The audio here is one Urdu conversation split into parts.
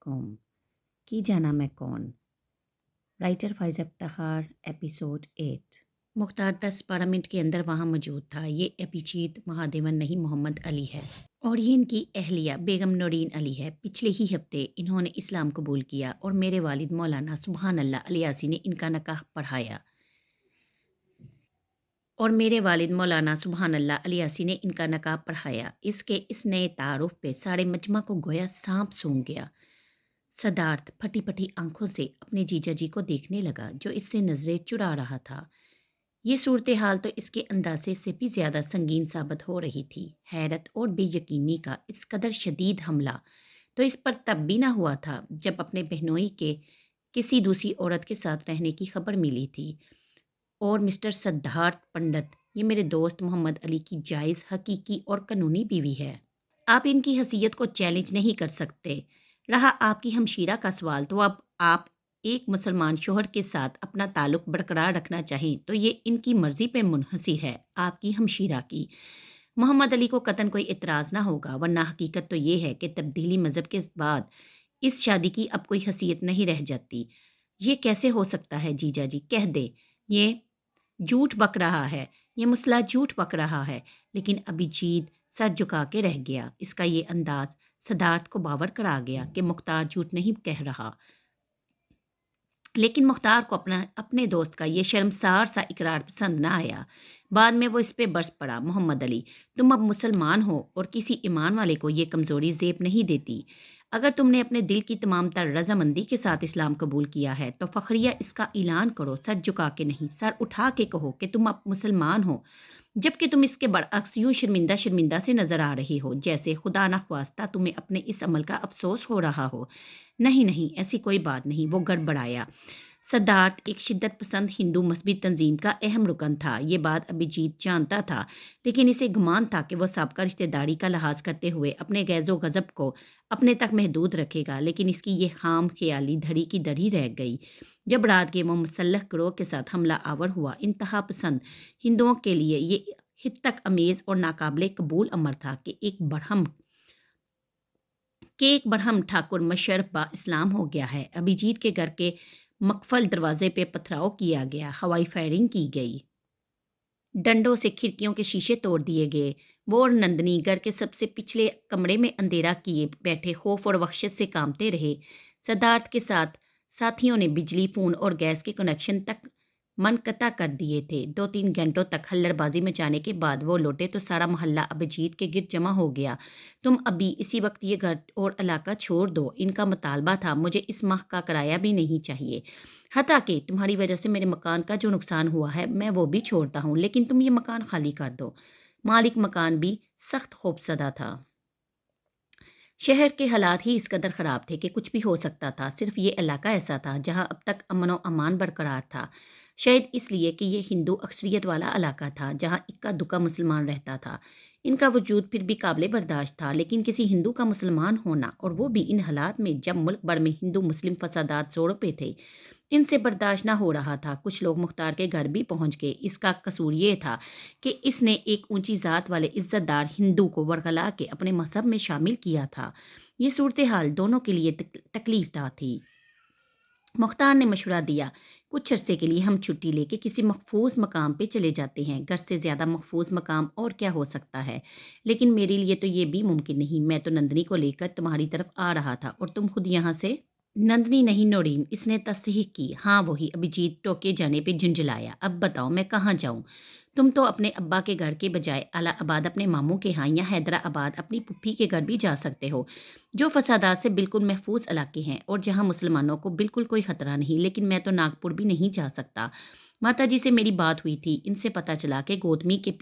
قوم کی جانا میں کون؟ رائٹر فائز افتخار ایپیسوڈ 8 مختار 10-12 منٹ کے اندر وہاں موجود تھا۔ یہ ابھیجیت مہادیون نہیں محمد علی ہے اور یہ ان کی اہلیہ بیگم نورین علی ہے۔ پچھلے ہی ہفتے انہوں نے اسلام قبول کیا اور میرے والد مولانا سبحان اللہ الیاسی نے ان کا نکاح پڑھایا اس کے اس نئے تعارف پہ سارے مجمع کو گویا سانپ سونگھ گیا۔ صدارت پھٹی پھٹی آنکھوں سے اپنے جیجا جی کو دیکھنے لگا جو اس سے نظریں چرا رہا تھا۔ یہ صورتحال تو اس کے اندازے سے بھی زیادہ سنگین ثابت ہو رہی تھی۔ حیرت اور بے یقینی کا اس قدر شدید حملہ تو اس پر تب بھی نہ ہوا تھا جب اپنے بہنوئی کے کسی دوسری عورت کے ساتھ رہنے کی خبر ملی تھی۔ اور مسٹر سدھارتھ پنڈت یہ میرے دوست محمد علی کی جائز حقیقی اور قانونی بیوی ہے۔ آپ ان کی حیثیت کو چیلنج نہیں کر سکتے۔ رہا آپ کی ہمشیرہ کا سوال تو اب آپ ایک مسلمان شوہر کے ساتھ اپنا تعلق برقرار رکھنا چاہیں تو یہ ان کی مرضی پر منحصر ہے، آپ کی ہمشیرہ کی۔ محمد علی کو قطعاً کوئی اعتراض نہ ہوگا، ورنہ حقیقت تو یہ ہے کہ تبدیلی مذہب کے بعد اس شادی کی اب کوئی حیثیت نہیں رہ جاتی۔ یہ کیسے ہو سکتا ہے جیجا جی؟ کہہ دے یہ جھوٹ بک رہا ہے، یہ مسلح جھوٹ بک رہا ہے۔ لیکن ابھیجیت سر جھکا کے رہ گیا۔ اس کا یہ انداز صدارت کو باور کرا گیا کہ مختار جھوٹ نہیں کہہ رہا۔ لیکن مختار کو اپنے دوست کا یہ شرمسار سا اقرار پسند نہ آیا۔ بعد میں وہ اس پہ برس پڑا، محمد علی تم اب مسلمان ہو اور کسی ایمان والے کو یہ کمزوری زیب نہیں دیتی۔ اگر تم نے اپنے دل کی تمام تر رضامندی کے ساتھ اسلام قبول کیا ہے تو فخریہ اس کا اعلان کرو، سر جھکا کے نہیں، سر اٹھا کے کہو کہ تم اب مسلمان ہو، جبکہ تم اس کے برعکس یوں شرمندہ سے نظر آ رہی ہو جیسے خدا نخواستہ تمہیں اپنے اس عمل کا افسوس ہو رہا ہو۔ نہیں، ایسی کوئی بات نہیں، وہ گڑبڑایا۔ صدارت ایک شدت پسند ہندو مذہبی تنظیم کا اہم رکن تھا، یہ بات ابھیجیت جانتا تھا، لیکن اسے گمان تھا کہ وہ سابقہ رشتہ داری کا لحاظ کرتے ہوئے اپنے غیظ و غضب کو اپنے تک محدود رکھے گا، لیکن اس کی یہ خام خیالی دھڑی کی دھڑی رہ گئی جب رات کے وہ مسلح گروہ کے ساتھ حملہ آور ہوا۔ انتہا پسند ہندوؤں کے لیے یہ ہتک امیز اور ناقابل قبول امر تھا کہ ایک برہم ٹھاکر مشرف با اسلام ہو گیا ہے۔ ابھیجیت کے گھر کے مقفل دروازے پہ پتھراؤ کیا گیا، ہوائی فائرنگ کی گئی، ڈنڈوں سے کھڑکیوں کے شیشے توڑ دیے گئے۔ وہ اور نندنی گھر کے سب سے پچھلے کمرے میں اندھیرا کیے بیٹھے خوف اور وحشت سے کانپتے رہے۔ صدارت کے ساتھیوں نے بجلی، فون اور گیس کے کنیکشن تک منقطع کر دیے تھے۔ 2-3 گھنٹوں تک ہلڑ بازی مچانے کے بعد وہ لوٹے تو سارا محلہ ابھیجیت کے گرد جمع ہو گیا۔ تم ابھی اسی وقت یہ گھر اور علاقہ چھوڑ دو، ان کا مطالبہ تھا۔ مجھے اس ماہ کا کرایہ بھی نہیں چاہیے، حتیٰ کہ تمہاری وجہ سے میرے مکان کا جو نقصان ہوا ہے میں وہ بھی چھوڑتا ہوں، لیکن تم یہ مکان خالی کر دو۔ مالک مکان بھی سخت خوفزدہ تھا۔ شہر کے حالات ہی اس قدر خراب تھے کہ کچھ بھی ہو سکتا تھا۔ صرف یہ علاقہ ایسا تھا جہاں اب تک امن و امان برقرار تھا، شاید اس لیے کہ یہ ہندو اکثریت والا علاقہ تھا جہاں اکا دکا مسلمان رہتا تھا۔ ان کا وجود پھر بھی قابل برداشت تھا، لیکن کسی ہندو کا مسلمان ہونا، اور وہ بھی ان حالات میں جب ملک بھر میں ہندو مسلم فسادات زوروں پہ تھے، ان سے برداشت نہ ہو رہا تھا۔ کچھ لوگ مختار کے گھر بھی پہنچ گئے۔ اس کا قصور یہ تھا کہ اس نے ایک اونچی ذات والے عزت دار ہندو کو ورغلا کے اپنے مذہب میں شامل کیا تھا۔ یہ صورتحال دونوں کے لیے تکلیف دہ تھی۔ مختار نے مشورہ دیا، کچھ عرصے کے لیے ہم چھٹی لے کے کسی محفوظ مقام پہ چلے جاتے ہیں۔ گھر سے زیادہ محفوظ مقام اور کیا ہو سکتا ہے؟ لیکن میرے لیے تو یہ بھی ممکن نہیں، میں تو نندنی کو لے کر تمہاری طرف آ رہا تھا اور تم خود یہاں سے۔ نندنی نہیں، نورین، اس نے تصحیح کی۔ ہاں وہی، ابھیجیت ٹوکے جانے پہ جھنجھلایا۔ اب بتاؤ میں کہاں جاؤں؟ تم تو اپنے ابا کے گھر کے بجائے اعلیٰ آباد اپنے ماموں کے ہاں یا حیدرآباد اپنی پھپھی کے گھر بھی جا سکتے ہو، جو فسادات سے بالکل محفوظ علاقے ہیں اور جہاں مسلمانوں کو بالکل کوئی خطرہ نہیں۔ لیکن میں تو ناگپور بھی نہیں جا سکتا۔ ماتا جی سے میری بات ہوئی تھی، ان سے پتہ چلا کہ گوتمی کے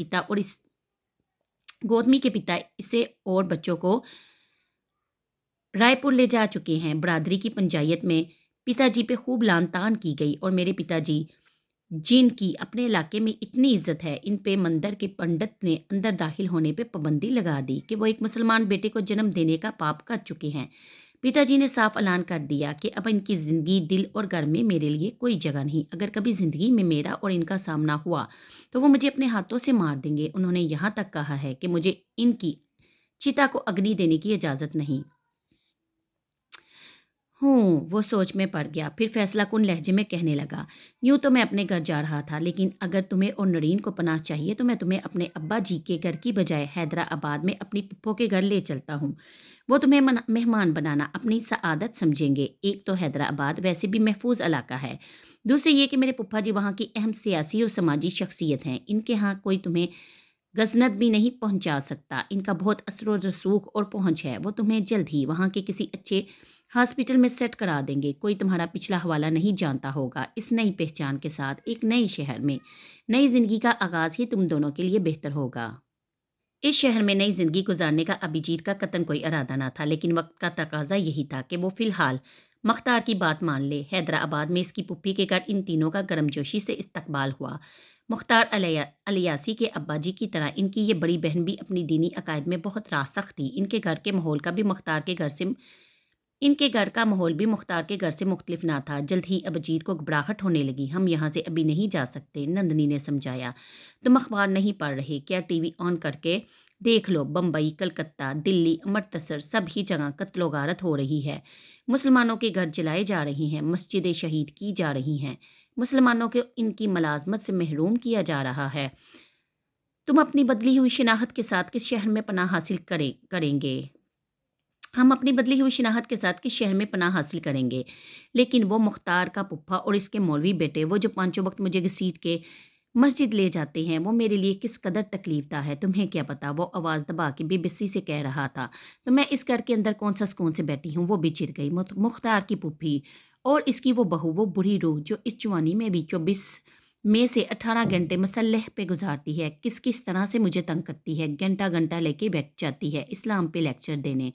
پتا اسے اور بچوں کو رائے پور لے جا چکے ہیں۔ برادری کی پنچایت میں پتا جی پہ خوب لان تان کی گئی اور میرے پتا جی جن کی اپنے علاقے میں اتنی عزت ہے، ان پہ مندر کے پنڈت نے اندر داخل ہونے پہ پابندی لگا دی کہ وہ ایک مسلمان بیٹے کو جنم دینے کا پاپ کر چکے ہیں۔ پتا جی نے صاف اعلان کر دیا کہ اب ان کی زندگی، دل اور گھر میں میرے لیے کوئی جگہ نہیں۔ اگر کبھی زندگی میں میرا اور ان کا سامنا ہوا تو وہ مجھے اپنے ہاتھوں سے مار دیں گے۔ انہوں نے یہاں تک کہا ہے کہ مجھے ان کی چتا کو اگنی دینے کی اجازت نہیں۔ وہ سوچ میں پڑ گیا، پھر فیصلہ کن لہجے میں کہنے لگا، یوں تو میں اپنے گھر جا رہا تھا، لیکن اگر تمہیں اور نرین کو پناہ چاہیے تو میں تمہیں اپنے ابا جی کے گھر کی بجائے حیدرآباد میں اپنی پپھو کے گھر لے چلتا ہوں۔ وہ تمہیں مہمان بنانا اپنی سعادت سمجھیں گے۔ ایک تو حیدرآباد ویسے بھی محفوظ علاقہ ہے، دوسرے یہ کہ میرے پپھا جی وہاں کی اہم سیاسی اور سماجی شخصیت ہیں، ان کے ہاں کوئی تمہیں غزنت بھی نہیں پہنچا سکتا، ان کا بہت اثر و رسوخ اور پہنچ ہے، وہ تمہیں جلد ہی وہاں کے کسی اچھے ہاسپٹل میں سیٹ کرا دیں گے، کوئی تمہارا پچھلا حوالہ نہیں جانتا ہوگا، اس نئی پہچان کے ساتھ ایک نئے شہر میں نئی زندگی کا آغاز ہی تم دونوں کے لیے بہتر ہوگا۔ اس شہر میں نئی زندگی گزارنے کا ابھیجیت کا قطعاً کوئی ارادہ نہ تھا، لیکن وقت کا تقاضا یہی تھا کہ وہ فی الحال مختار کی بات مان لے۔ حیدرآباد میں اس کی پھپھی کے گھر ان تینوں کا گرم جوشی سے استقبال ہوا۔ مختار الیاسی کے ابا جی کی طرح ان کی یہ بڑی بہن بھی اپنی دینی عقائد میں بہت راسخ تھی۔ ان کے گھر کے ماحول کا بھی مختار کے گھر سے ان کے گھر کا ماحول بھی مختار کے گھر سے مختلف نہ تھا۔ جلد ہی ابجیت کو گھبراہٹ ہونے لگی۔ ہم یہاں سے ابھی نہیں جا سکتے، نندنی نے سمجھایا۔ تم اخبار نہیں پڑھ رہے کیا؟ ٹی وی آن کر کے دیکھ لو، بمبئی، کلکتہ، دلی، امرتسر، سب ہی جگہ قتل و غارت ہو رہی ہے، مسلمانوں کے گھر جلائے جا رہی ہیں، مسجدیں شہید کی جا رہی ہیں، مسلمانوں کو ان کی ملازمت سے محروم کیا جا رہا ہے۔ تم اپنی بدلی ہوئی شناخت کے ساتھ کس شہر میں پناہ حاصل کریں گے؟ ہم اپنی بدلی ہوئی شناخت کے ساتھ کس شہر میں پناہ حاصل کریں گے؟ لیکن وہ مختار کا پپھا اور اس کے مولوی بیٹے، وہ جو پانچوں وقت مجھے گھسیٹ کے مسجد لے جاتے ہیں، وہ میرے لیے کس قدر تکلیف دہ ہے تمہیں کیا پتا؟ وہ آواز دبا کے بے بسی سے کہہ رہا تھا۔ تو میں اس گھر کے اندر کون سا سکون سے بیٹھی ہوں؟ وہ بھی چڑ گئی۔ مختار کی پھپھی اور اس کی وہ بہو، وہ بڑھی روح جو اس جوانی میں بھی 24 میں سے 18 گھنٹے مسلح پہ گزارتی ہے، کس طرح سے مجھے تنگ کرتی ہے، گھنٹہ گھنٹہ لے کے بیٹھ جاتی ہے اسلام پہ لیکچر دینے،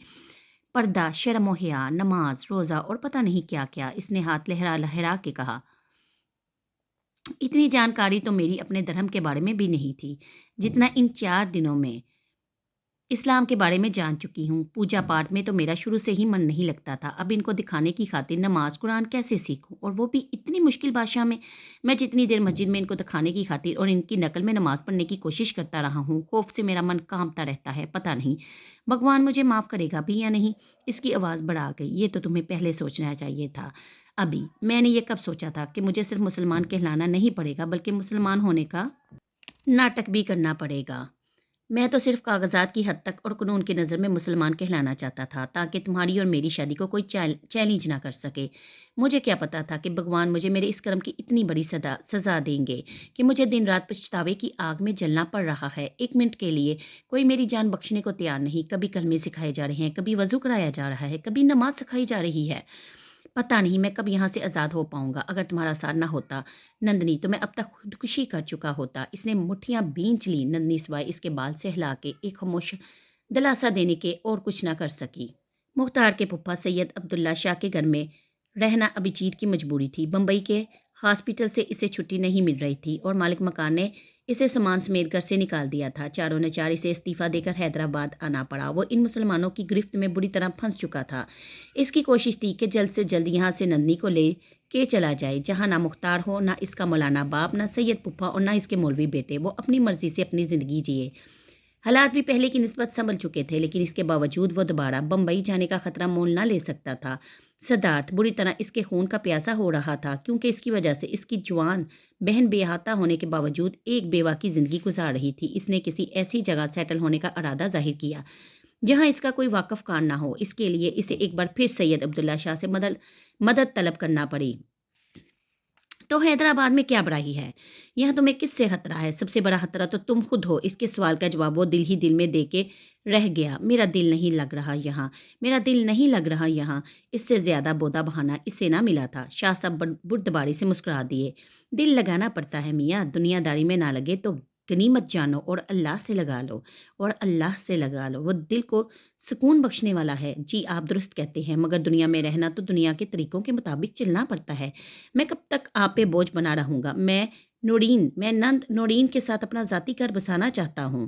پردہ، شرم و حیا، نماز، روزہ اور پتہ نہیں کیا کیا۔ اس نے ہاتھ لہرا لہرا کے کہا، اتنی جانکاری تو میری اپنے دھرم کے بارے میں بھی نہیں تھی جتنا ان 4 دنوں میں اسلام کے بارے میں جان چکی ہوں۔ پوجا پاٹ میں تو میرا شروع سے ہی من نہیں لگتا تھا، اب ان کو دکھانے کی خاطر نماز قرآن کیسے سیکھوں، اور وہ بھی اتنی مشکل بھاشا میں۔ میں جتنی دیر مسجد میں ان کو دکھانے کی خاطر اور ان کی نقل میں نماز پڑھنے کی کوشش کرتا رہا ہوں، خوف سے میرا من کانپتا رہتا ہے، پتہ نہیں بھگوان مجھے معاف کرے گا بھی یا نہیں۔ اس کی آواز بڑھا گئی، یہ تو تمہیں پہلے سوچنا چاہیے تھا۔ ابھی میں نے یہ کب سوچا تھا کہ مجھے صرف مسلمان کہلانا نہیں پڑے گا بلکہ مسلمان ہونے کا ناٹک بھی کرنا پڑے گا۔ میں تو صرف کاغذات کی حد تک اور قانون کی نظر میں مسلمان کہلانا چاہتا تھا تاکہ تمہاری اور میری شادی کو کوئی چیلنج نہ کر سکے۔ مجھے کیا پتا تھا کہ بھگوان مجھے میرے اس کرم کی اتنی بڑی سزا دیں گے کہ مجھے دن رات پچھتاوے کی آگ میں جلنا پڑ رہا ہے۔ ایک منٹ کے لیے کوئی میری جان بخشنے کو تیار نہیں۔ کبھی کلمے سکھائے جا رہے ہیں، کبھی وضو کرایا جا رہا ہے، کبھی نماز سکھائی جا رہی ہے۔ پتہ نہیں میں کب یہاں سے آزاد ہو پاؤں گا۔ اگر تمہارا ساتھ نہ ہوتا نندنی تو میں اب تک خودکشی کر چکا ہوتا۔ اس نے مٹھیاں بھینچ لی۔ نندنی سوائے اس کے بال سے ہلا کے ایک خاموش دلاسا دینے کے اور کچھ نہ کر سکی۔ مختار کے پھپھا سید عبداللہ شاہ کے گھر میں رہنا ابھیجیت کی مجبوری تھی۔ بمبئی کے ہاسپٹل سے اسے چھٹی نہیں مل رہی تھی اور مالک مکان نے اسے سامان سمیت گھر سے نکال دیا تھا۔ چاروں نے چار اسے استعفیٰ دے کر حیدرآباد آنا پڑا۔ وہ ان مسلمانوں کی گرفت میں بری طرح پھنس چکا تھا۔ اس کی کوشش تھی کہ جلد سے جلد یہاں سے نندنی کو لے کے چلا جائے، جہاں نہ مختار ہو، نہ اس کا مولانا باپ، نہ سید پھپھا اور نہ اس کے مولوی بیٹے۔ وہ اپنی مرضی سے اپنی زندگی جیے۔ حالات بھی پہلے کی نسبت سنبھل چکے تھے، لیکن اس کے باوجود وہ دوبارہ بمبئی جانے کا خطرہ مول نہ لے سکتا تھا۔ سدھارتھ بری طرح اس کے خون کا پیاسا ہو رہا تھا، کیونکہ اس کی وجہ سے اس کی جوان بہن بے احاطہ ہونے کے باوجود ایک بیوہ کی زندگی گزار رہی تھی۔ اس نے کسی ایسی جگہ سیٹل ہونے کا ارادہ ظاہر کیا جہاں اس کا کوئی واقف کار نہ ہو۔ اس کے لیے اسے ایک بار پھر سید عبداللہ شاہ سے مدد طلب کرنا پڑی۔ تو حیدرآباد میں کیا برائی ہے؟ یہاں تمہیں کس سے خطرہ ہے؟ سب سے بڑا خطرہ تو تم خود ہو۔ اس کے سوال کا جواب وہ دل ہی دل میں دے کے رہ گیا۔ میرا دل نہیں لگ رہا یہاں، میرا دل نہیں لگ رہا یہاں۔ اس سے زیادہ بودا بہانہ اسے نہ ملا تھا۔ شاہ صاحب بردباری سے مسکرا دیے۔ دل لگانا پڑتا ہے میاں، دنیا داری میں نہ لگے تو غنیمت جانو اور اللہ سے لگا لو، اور اللہ سے لگا لو، وہ دل کو سکون بخشنے والا ہے۔ جی آپ درست کہتے ہیں، مگر دنیا میں رہنا تو دنیا کے طریقوں کے مطابق چلنا پڑتا ہے۔ میں کب تک آپ پہ بوجھ بنا رہوں گا؟ میں نند نورین کے ساتھ اپنا ذاتی گھر بسانا چاہتا ہوں۔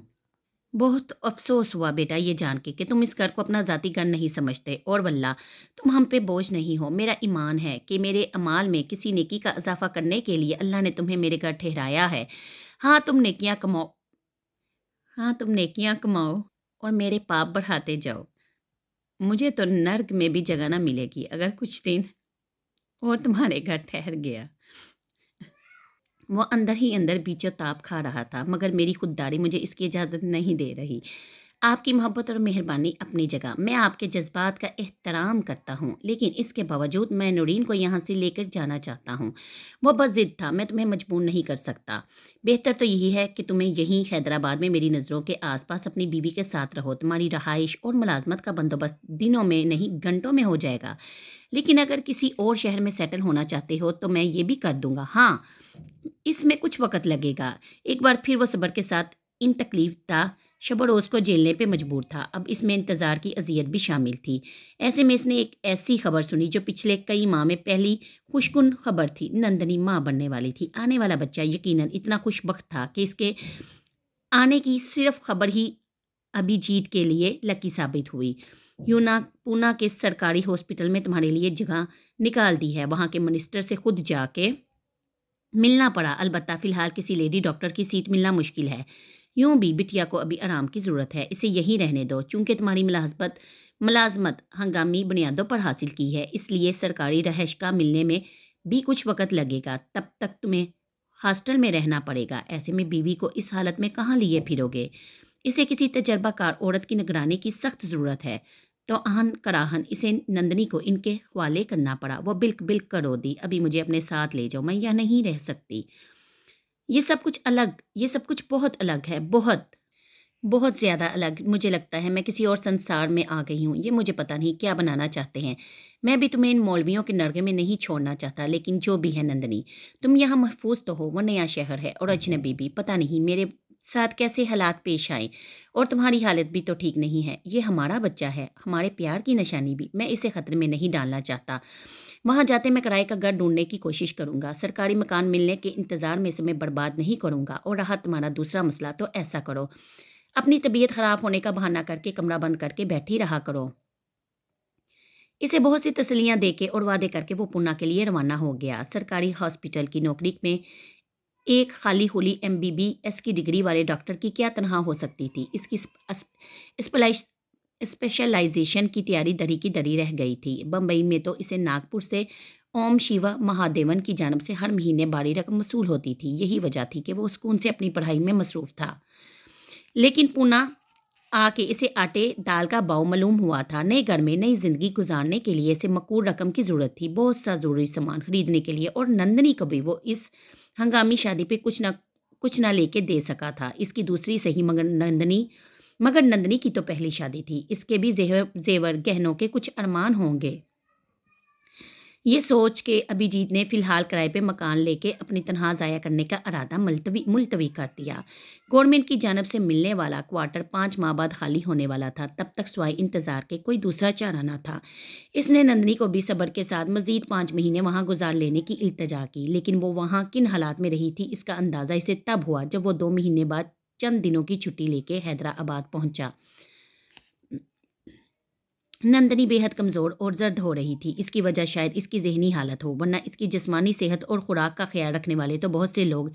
بہت افسوس ہوا بیٹا یہ جان کے کہ تم اس گھر کو اپنا ذاتی گھر نہیں سمجھتے، اور واللہ تم ہم پہ بوجھ نہیں ہو۔ میرا ایمان ہے کہ میرے اعمال میں کسی نیکی کا اضافہ کرنے کے لیے اللہ نے تمہیں میرے گھر ٹھہرایا ہے۔ ہاں تم نیکیاں کماؤ اور میرے پاپ بڑھاتے جاؤ۔ مجھے تو نرک میں بھی جگہ نہ ملے گی اگر کچھ دن اور تمہارے گھر ٹھہر گیا۔ وہ اندر ہی اندر بیچو تاب کھا رہا تھا، مگر میری خودداری مجھے اس کی اجازت نہیں دے رہی۔ آپ کی محبت اور مہربانی اپنی جگہ، میں آپ کے جذبات کا احترام کرتا ہوں، لیکن اس کے باوجود میں نورین کو یہاں سے لے کر جانا چاہتا ہوں۔ وہ بس ضد تھا، میں تمہیں مجبور نہیں کر سکتا۔ بہتر تو یہی ہے کہ تمہیں یہیں حیدرآباد میں میری نظروں کے آس پاس اپنی بیوی کے ساتھ رہو۔ تمہاری رہائش اور ملازمت کا بندوبست دنوں میں نہیں گھنٹوں میں ہو جائے گا، لیکن اگر کسی اور شہر میں سیٹل ہونا چاہتے ہو تو میں یہ بھی کر دوں گا۔ ہاں، اس میں کچھ وقت لگے گا۔ ایک بار پھر وہ صبر کے ساتھ ان تکلیف دہ شب و روز کو جھیلنے پہ مجبور تھا۔ اب اس میں انتظار کی اذیت بھی شامل تھی۔ ایسے میں اس نے ایک ایسی خبر سنی جو پچھلے کئی ماہ میں پہلی خوشکن خبر تھی۔ نندنی ماں بننے والی تھی۔ آنے والا بچہ یقیناً اتنا خوش بخت تھا کہ اس کے آنے کی صرف خبر ہی ابھیجیت کے لیے لکی ثابت ہوئی۔ پونا کے سرکاری ہاسپٹل میں تمہارے لیے جگہ نکال دی ہے، وہاں کے منسٹر سے خود جا کے ملنا پڑا، البتہ فی الحال کسی لیڈی ڈاکٹر کی سیٹ ملنا مشکل ہے۔ یوں بھی بٹیا کو ابھی آرام کی ضرورت ہے، اسے یہیں رہنے دو۔ چونکہ تمہاری ملازمت ہنگامی بنیادوں پر حاصل کی ہے، اس لیے سرکاری رہائش ملنے میں بھی کچھ وقت لگے گا۔ تب تک تمہیں ہاسٹل میں رہنا پڑے گا۔ ایسے میں بیوی کو اس حالت میں کہاں لیے پھرو گے؟ اسے کسی تجربہ کار عورت کی نگرانی کی سخت ضرورت ہے۔ تو آہن کراہن اسے نندنی کو ان کے حوالے کرنا پڑا۔ وہ بلک کرو دی، ابھی مجھے اپنے ساتھ لے جاؤ، میں یہاں نہیں رہ سکتی۔ یہ سب کچھ بہت الگ ہے، بہت بہت زیادہ الگ۔ مجھے لگتا ہے میں کسی اور سنسار میں آ گئی ہوں۔ یہ مجھے پتہ نہیں کیا بنانا چاہتے ہیں۔ میں بھی تمہیں ان مولویوں کے نرگے میں نہیں چھوڑنا چاہتا، لیکن جو بھی ہے نندنی، تم یہاں محفوظ تو ہو، وہ نیا شہر ہے اور اجنبی بھی۔ پتہ نہیں میرے ساتھ کیسے حالات پیش آئیں، اور تمہاری حالت بھی تو ٹھیک نہیں ہے۔ یہ ہمارا بچہ ہے، ہمارے پیار کی نشانی بھی۔ میں اسے خطرے میں نہیں ڈالنا چاہتا۔ وہاں جاتے میں کرائے کا گھر ڈھونڈنے کی کوشش کروں گا۔ سرکاری مکان ملنے کے انتظار میں سمے برباد نہیں کروں گا۔ اور رہا تمہارا دوسرا مسئلہ، تو ایسا کرو، اپنی طبیعت خراب ہونے کا بہانہ کر کے کمرہ بند کر کے بیٹھی رہا کرو۔ اسے بہت سی تسلیاں دے کے اور وعدے کر کے وہ پونا کے لیے روانہ ہو گیا۔ سرکاری ہاسپٹل کی نوکری میں ایک خالی ہولی MBBS کی ڈگری والے ڈاکٹر کی کیا تنہا ہو سکتی تھی؟ اس کی اسپیشلائزیشن کی تیاری دری کی دری رہ گئی تھی۔ بمبئی میں تو اسے ناگپور سے اوم شیوا مہادیون کی جانب سے ہر مہینے بڑی رقم وصول ہوتی تھی۔ یہی وجہ تھی کہ وہ سکون سے اپنی پڑھائی میں مصروف تھا۔ لیکن پونا آ کے اسے آٹے دال کا باؤ معلوم ہوا تھا۔ نئے گھر میں نئی زندگی گزارنے کے لیے اسے مقبول رقم کی ضرورت تھی، بہت سا ضروری سامان خریدنے کے لیے، اور نندنی کو بھی وہ اس ہنگامی شادی پہ کچھ نہ لے کے دے سکا تھا۔ اس کی دوسری صحیح، مگر نندنی کی تو پہلی شادی تھی، اس کے بھی زیور گہنوں کے کچھ ارمان ہوں گے۔ یہ سوچ کے ابھیجیت نے فی الحال کرائے پہ مکان لے کے اپنی تنخواہ ضائع کرنے کا ارادہ ملتوی کر دیا۔ گورنمنٹ کی جانب سے ملنے والا کوارٹر 5 ماہ بعد خالی ہونے والا تھا۔ تب تک سوائے انتظار کے کوئی دوسرا چارہ نہ تھا۔ اس نے نندنی کو بھی صبر کے ساتھ مزید 5 مہینے وہاں گزار لینے کی التجا کی، لیکن وہ وہاں کن حالات میں رہی تھی اس کا اندازہ اسے تب ہوا جب وہ 2 مہینے بعد چند دنوں کی چھٹی لے کے حیدرآباد پہنچا۔ نندنی بے حد کمزور اور زرد ہو رہی تھی۔ اس کی وجہ شاید اس کی ذہنی حالت ہو، ورنہ اس کی جسمانی صحت اور خوراک کا خیال رکھنے والے تو بہت سے لوگ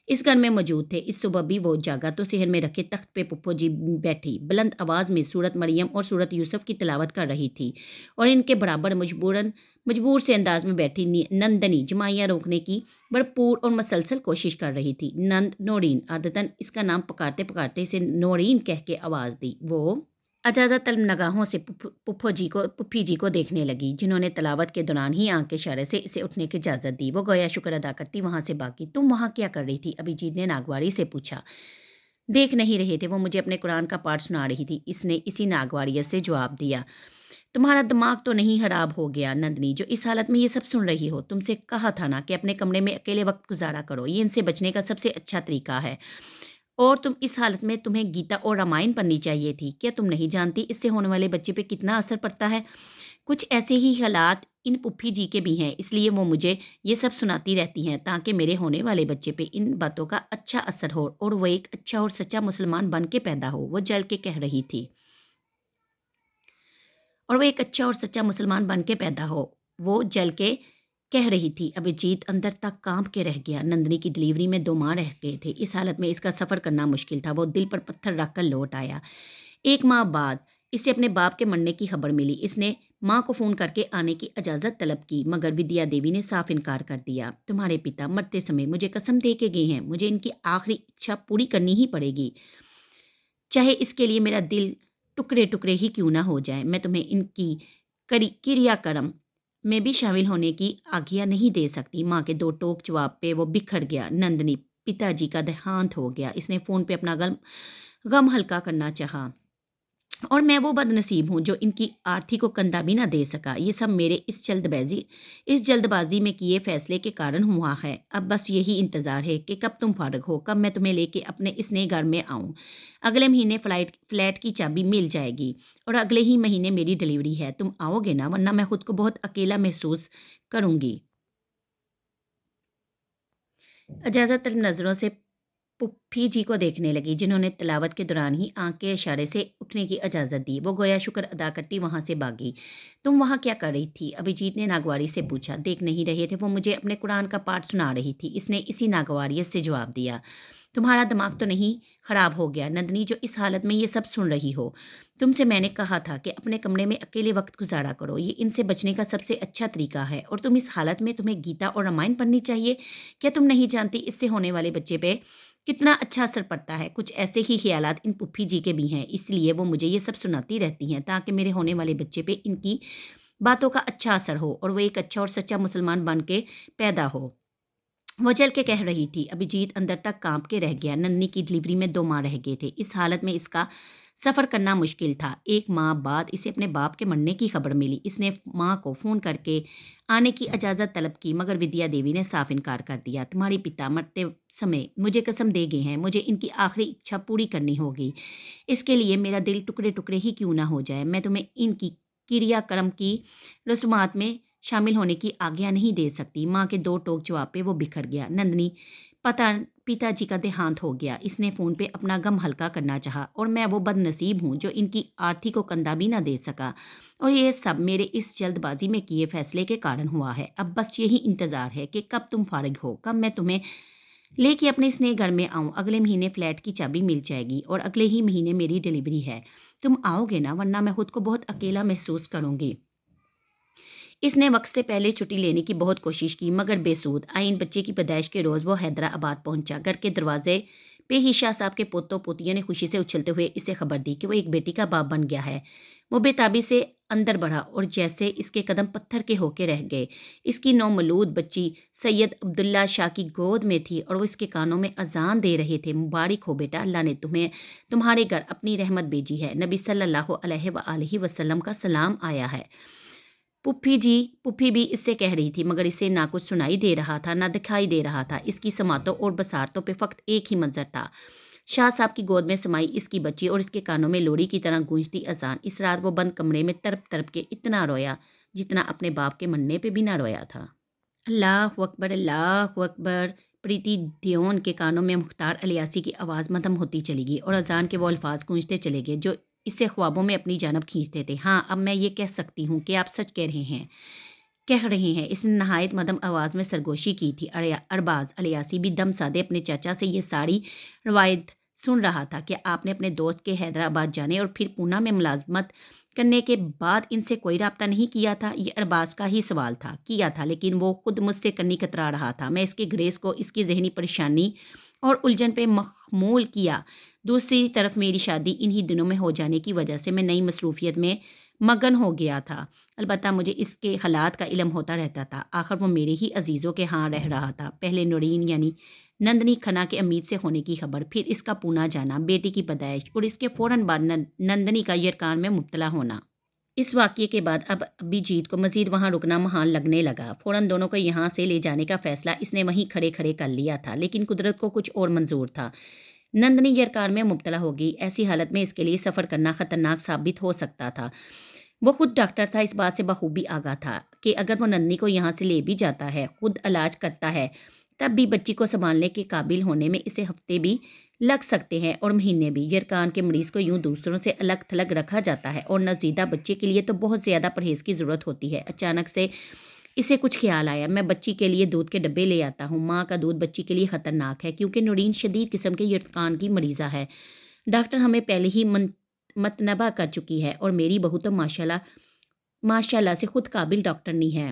اس گھر میں موجود تھے۔ اس صبح بھی وہ جاگا تو صحن میں رکھے تخت پہ پھپھو جی بیٹھی بلند آواز میں سورت مریم اور سورت یوسف کی تلاوت کر رہی تھی، اور ان کے برابر مجبور سے انداز میں بیٹھی نندنی جمائیاں روکنے کی بھرپور اور مسلسل کوشش کر رہی تھی۔ نورین، عادتاً اس کا نام پکارتے پکارتے اسے نورین کہہ کے آواز دی۔ وہ اجازت طلب نگاہوں سے پپھی جی کو دیکھنے لگی، جنہوں نے تلاوت کے دوران ہی آنکھ کے اشارے سے اسے اٹھنے کی اجازت دی۔ وہ گویا شکر ادا کرتی وہاں سے بھاگی۔ تم وہاں کیا کر رہی تھی؟ ابھیجیت نے ناگواری سے پوچھا۔ دیکھ نہیں رہے تھے، وہ مجھے اپنے قرآن کا پاٹھ سنا رہی تھی، اس نے اسی ناگواریت سے جواب دیا۔ تمہارا دماغ تو نہیں خراب ہو گیا نندنی، جو اس حالت میں یہ سب سن رہی ہو؟ تم سے کہا تھا نا کہ اپنے کمرے میں اکیلے وقت گزارا کرو، یہ ان سے بچنے کا سب سے اچھا طریقہ ہے۔ اور تم اس حالت میں تمہیں گیتا اور رامائن پڑھنی چاہیے تھی۔ کیا تم نہیں جانتی اس سے ہونے والے بچے پہ کتنا اثر پڑتا ہے؟ کچھ ایسے ہی حالات ان پپھی جی کے بھی ہیں، اس لیے وہ مجھے یہ سب سناتی رہتی ہیں تاکہ میرے ہونے والے بچے پہ ان باتوں کا اچھا اثر ہو اور وہ ایک اچھا اور سچا مسلمان بن کے پیدا ہو۔ وہ جل کے کہہ رہی تھی۔ ابھیجیت اندر تک کانپ کے رہ گیا۔ نندنی کی ڈلیوری میں 2 ماہ رہ گئے تھے۔ اس حالت میں اس کا سفر کرنا مشکل تھا۔ وہ دل پر پتھر رکھ کر لوٹ آیا۔ 1 ماہ بعد اسے اپنے باپ کے مرنے کی خبر ملی۔ اس نے ماں کو فون کر کے آنے کی اجازت طلب کی، مگر ودیا دیوی نے صاف انکار کر دیا۔ تمہارے پتا مرتے سمے مجھے قسم دے کے گئے ہیں، مجھے ان کی آخری اچھا پوری کرنی ہی پڑے گی، چاہے اس کے لیے میرا دل ٹکڑے ٹکڑے ہی کیوں نہ ہو جائے۔ میں تمہیں ان کی کریا کرم میں بھی شامل ہونے کی آگیا نہیں دے سکتی۔ ماں کے دو ٹوک جواب پہ وہ بکھر گیا۔ نندنی، پتا جی کا دیہانت ہو گیا۔ اس نے فون پہ اپنا غم ہلکا کرنا چاہا، اور میں وہ بد نصیب ہوں جو ان کی آرتھی کو کندھا بھی نہ دے سکا۔ یہ سب میرے اس جلد بازی میں کیے فیصلے کے کارن ہوا ہے۔ اب بس یہی انتظار ہے کہ کب تم فارغ ہو، کب میں تمہیں لے کے اپنے اس نئے گھر میں آؤں۔ اگلے مہینے فلیٹ کی چابی مل جائے گی، اور اگلے ہی مہینے میری ڈلیوری ہے۔ تم آؤ گے نا، ورنہ میں خود کو بہت اکیلا محسوس کروں گی۔ اجازت طلب نظروں سے پپھی جی کو دیکھنے لگی، جنہوں نے تلاوت کے دوران ہی آنکھ کے اشارے سے اٹھنے کی اجازت دی۔ وہ گویا شکر ادا کرتی وہاں سے بھاگی۔ تم وہاں کیا کر رہی تھی؟ ابھیجیت نے ناگواری سے پوچھا۔ دیکھ نہیں رہے تھے، وہ مجھے اپنے قرآن کا پاٹھ سنا رہی تھی، اس نے اسی ناگواریت سے جواب دیا۔ تمہارا دماغ تو نہیں خراب ہو گیا نندنی، جو اس حالت میں یہ سب سن رہی ہو؟ تم سے میں نے کہا تھا کہ اپنے کمرے میں اکیلے وقت گزارا کرو، یہ ان سے بچنے کا سب سے اچھا طریقہ ہے، اور تم اس حالت میں تمہیں گیتا اور رامائن پڑھنی چاہیے۔ کیا تم نہیں جانتی اس سے ہونے والے بچے پہ کتنا اچھا اثر پڑتا ہے؟ کچھ ایسے ہی خیالات ان پپھی جی کے بھی ہیں، اس لیے وہ مجھے یہ سب سناتی رہتی ہیں، تاکہ میرے ہونے والے بچے پہ ان کی باتوں کا اچھا اثر ہو، اور وہ ایک اچھا اور سچا مسلمان بن کے پیدا ہو۔ وہ چل کے کہہ رہی تھی۔ ابھیجیت اندر تک کانپ کے رہ گیا۔ نندنی کی ڈلیوری میں 2 ماہ رہ گئے تھے۔ اس حالت میں اس کا سفر کرنا مشکل تھا۔ 1 ماہ بعد اسے اپنے باپ کے مرنے کی خبر ملی۔ اس نے ماں کو فون کر کے آنے کی اجازت طلب کی، مگر ودیا دیوی نے صاف انکار کر دیا۔ تمہارے پتا مرتے سمے مجھے قسم دے گئے ہیں، مجھے ان کی آخری اچھا پوری کرنی ہوگی، اس کے لیے میرا دل ٹکڑے ٹکڑے ہی کیوں نہ ہو جائے۔ میں تمہیں ان کی کریا کرم کی رسومات میں شامل ہونے کی آگیا نہیں دے سکتی۔ ماں کے 2 ٹوک جواب پہ وہ بکھر گیا۔ نندنی، پتا جی کا دیہانت ہو گیا۔ اس نے فون پہ اپنا غم ہلکا کرنا چاہا، اور میں وہ بد نصیب ہوں جو ان کی آرتھی کو کندھا بھی نہ دے سکا، اور یہ سب میرے اس جلد بازی میں کیے فیصلے کے کارن ہوا ہے۔ اب بس یہی انتظار ہے کہ کب تم فارغ ہو، کب میں تمہیں لے کے اپنے اس نئے گھر میں آؤں۔ اگلے مہینے فلیٹ کی چابی مل جائے گی، اور اگلے ہی مہینے میری ڈلیوری ہے۔ تم آؤ گے نا، ورنہ میں خود کو بہت اکیلا محسوس کروں گی۔ اس نے وقت سے پہلے چھٹی لینے کی بہت کوشش کی، مگر بے سود۔ آئین بچے کی پیدائش کے روز وہ حیدرآباد پہنچا۔ گھر کے دروازے پہ ہی شاہ صاحب کے پوتوں پوتیوں نے خوشی سے اچھلتے ہوئے اسے خبر دی کہ وہ ایک بیٹی کا باپ بن گیا ہے۔ وہ بے تابی سے اندر بڑھا، اور جیسے اس کے قدم پتھر کے ہو کے رہ گئے۔ اس کی نومولود بچی سید عبداللہ شاہ کی گود میں تھی، اور وہ اس کے کانوں میں اذان دے رہے تھے، مبارک ہو بیٹا، اللہ نے تمہارے گھر اپنی رحمت بھیجی ہے، نبی صلی اللہ علیہ وآلہ وسلم کا سلام آیا ہے۔ پپھی بھی اس سے کہہ رہی تھی، مگر اسے نہ کچھ سنائی دے رہا تھا، نہ دکھائی دے رہا تھا۔ اس کی سماعتوں اور بصارتوں پہ فقط ایک ہی منظر تھا، شاہ صاحب کی گود میں سمائی اس کی بچی، اور اس کے کانوں میں لوری کی طرح گونجتی اذان۔ اس رات وہ بند کمرے میں تڑپ تڑپ کے اتنا رویا جتنا اپنے باپ کے مرنے پہ بھی نہ رویا تھا۔ اللہ اکبر، اللہ اکبر۔ پریتی دیون کے کانوں میں مختار الیاسی کی آواز مدھم ہوتی چلی گئی، اور اذان کے وہ الفاظ گونجتے چلے گئے جو اسے خوابوں میں اپنی جانب کھینچتے تھے۔ ہاں، اب میں یہ کہہ سکتی ہوں کہ آپ سچ کہہ رہے ہیں۔ اس نے نہایت مدھم آواز میں سرگوشی کی تھی۔ ارباز الیاسی بھی دم سادے اپنے چاچا سے یہ ساری روایت سن رہا تھا کہ آپ نے اپنے دوست کے حیدرآباد جانے اور پھر پونا میں ملازمت کرنے کے بعد ان سے کوئی رابطہ نہیں کیا تھا۔ یہ ارباز کا ہی سوال تھا۔ کیا تھا، لیکن وہ خود مجھ سے کنی کترا رہا تھا۔ میں اس کے گریز کو اس کی ذہنی پریشانی اور الجھن پہ محمول کیا۔ دوسری طرف میری شادی انہی دنوں میں ہو جانے کی وجہ سے میں نئی مصروفیت میں مگن ہو گیا تھا۔ البتہ مجھے اس کے حالات کا علم ہوتا رہتا تھا۔ آخر وہ میرے ہی عزیزوں کے ہاں رہ رہا تھا۔ پہلے نورین یعنی نندنی کھنہ کے امید سے ہونے کی خبر، پھر اس کا پونا جانا، بیٹی کی پیدائش، اور اس کے فوراً بعد نندنی کا یرکان میں مبتلا ہونا۔ اس واقعے کے بعد اب ابھیجیت کو مزید وہاں رکنا محال لگنے لگا۔ فوراً دونوں کو یہاں سے لے جانے کا فیصلہ اس نے وہیں کھڑے کھڑے کر لیا تھا، لیکن قدرت کو کچھ اور منظور تھا۔ نندنی یرکان میں مبتلا ہوگی، ایسی حالت میں اس کے لیے سفر کرنا خطرناک ثابت ہو سکتا تھا۔ وہ خود ڈاکٹر تھا، اس بات سے بخوبی آگاہ تھا کہ اگر وہ نندنی کو یہاں سے لے بھی جاتا ہے، خود علاج کرتا ہے، تب بھی بچی کو سنبھالنے کے قابل ہونے میں اسے ہفتے بھی لگ سکتے ہیں، اور مہینے بھی۔ یرکان کے مریض کو یوں دوسروں سے الگ تھلگ رکھا جاتا ہے، اور نوزائیدہ بچے کے لیے تو بہت زیادہ پرہیز کی ضرورت ہوتی ہے۔ اچانک سے اسے کچھ خیال آیا، میں بچی کے لیے دودھ کے ڈبے لے آتا ہوں۔ ماں کا دودھ بچی کے لیے خطرناک ہے، کیونکہ نورین شدید قسم کے یرکان کی مریضہ ہے۔ ڈاکٹر ہمیں پہلے ہی متنبع کر چکی ہے، اور میری بہو تو ماشاءاللہ سے خود قابل ڈاکٹرنی ہے۔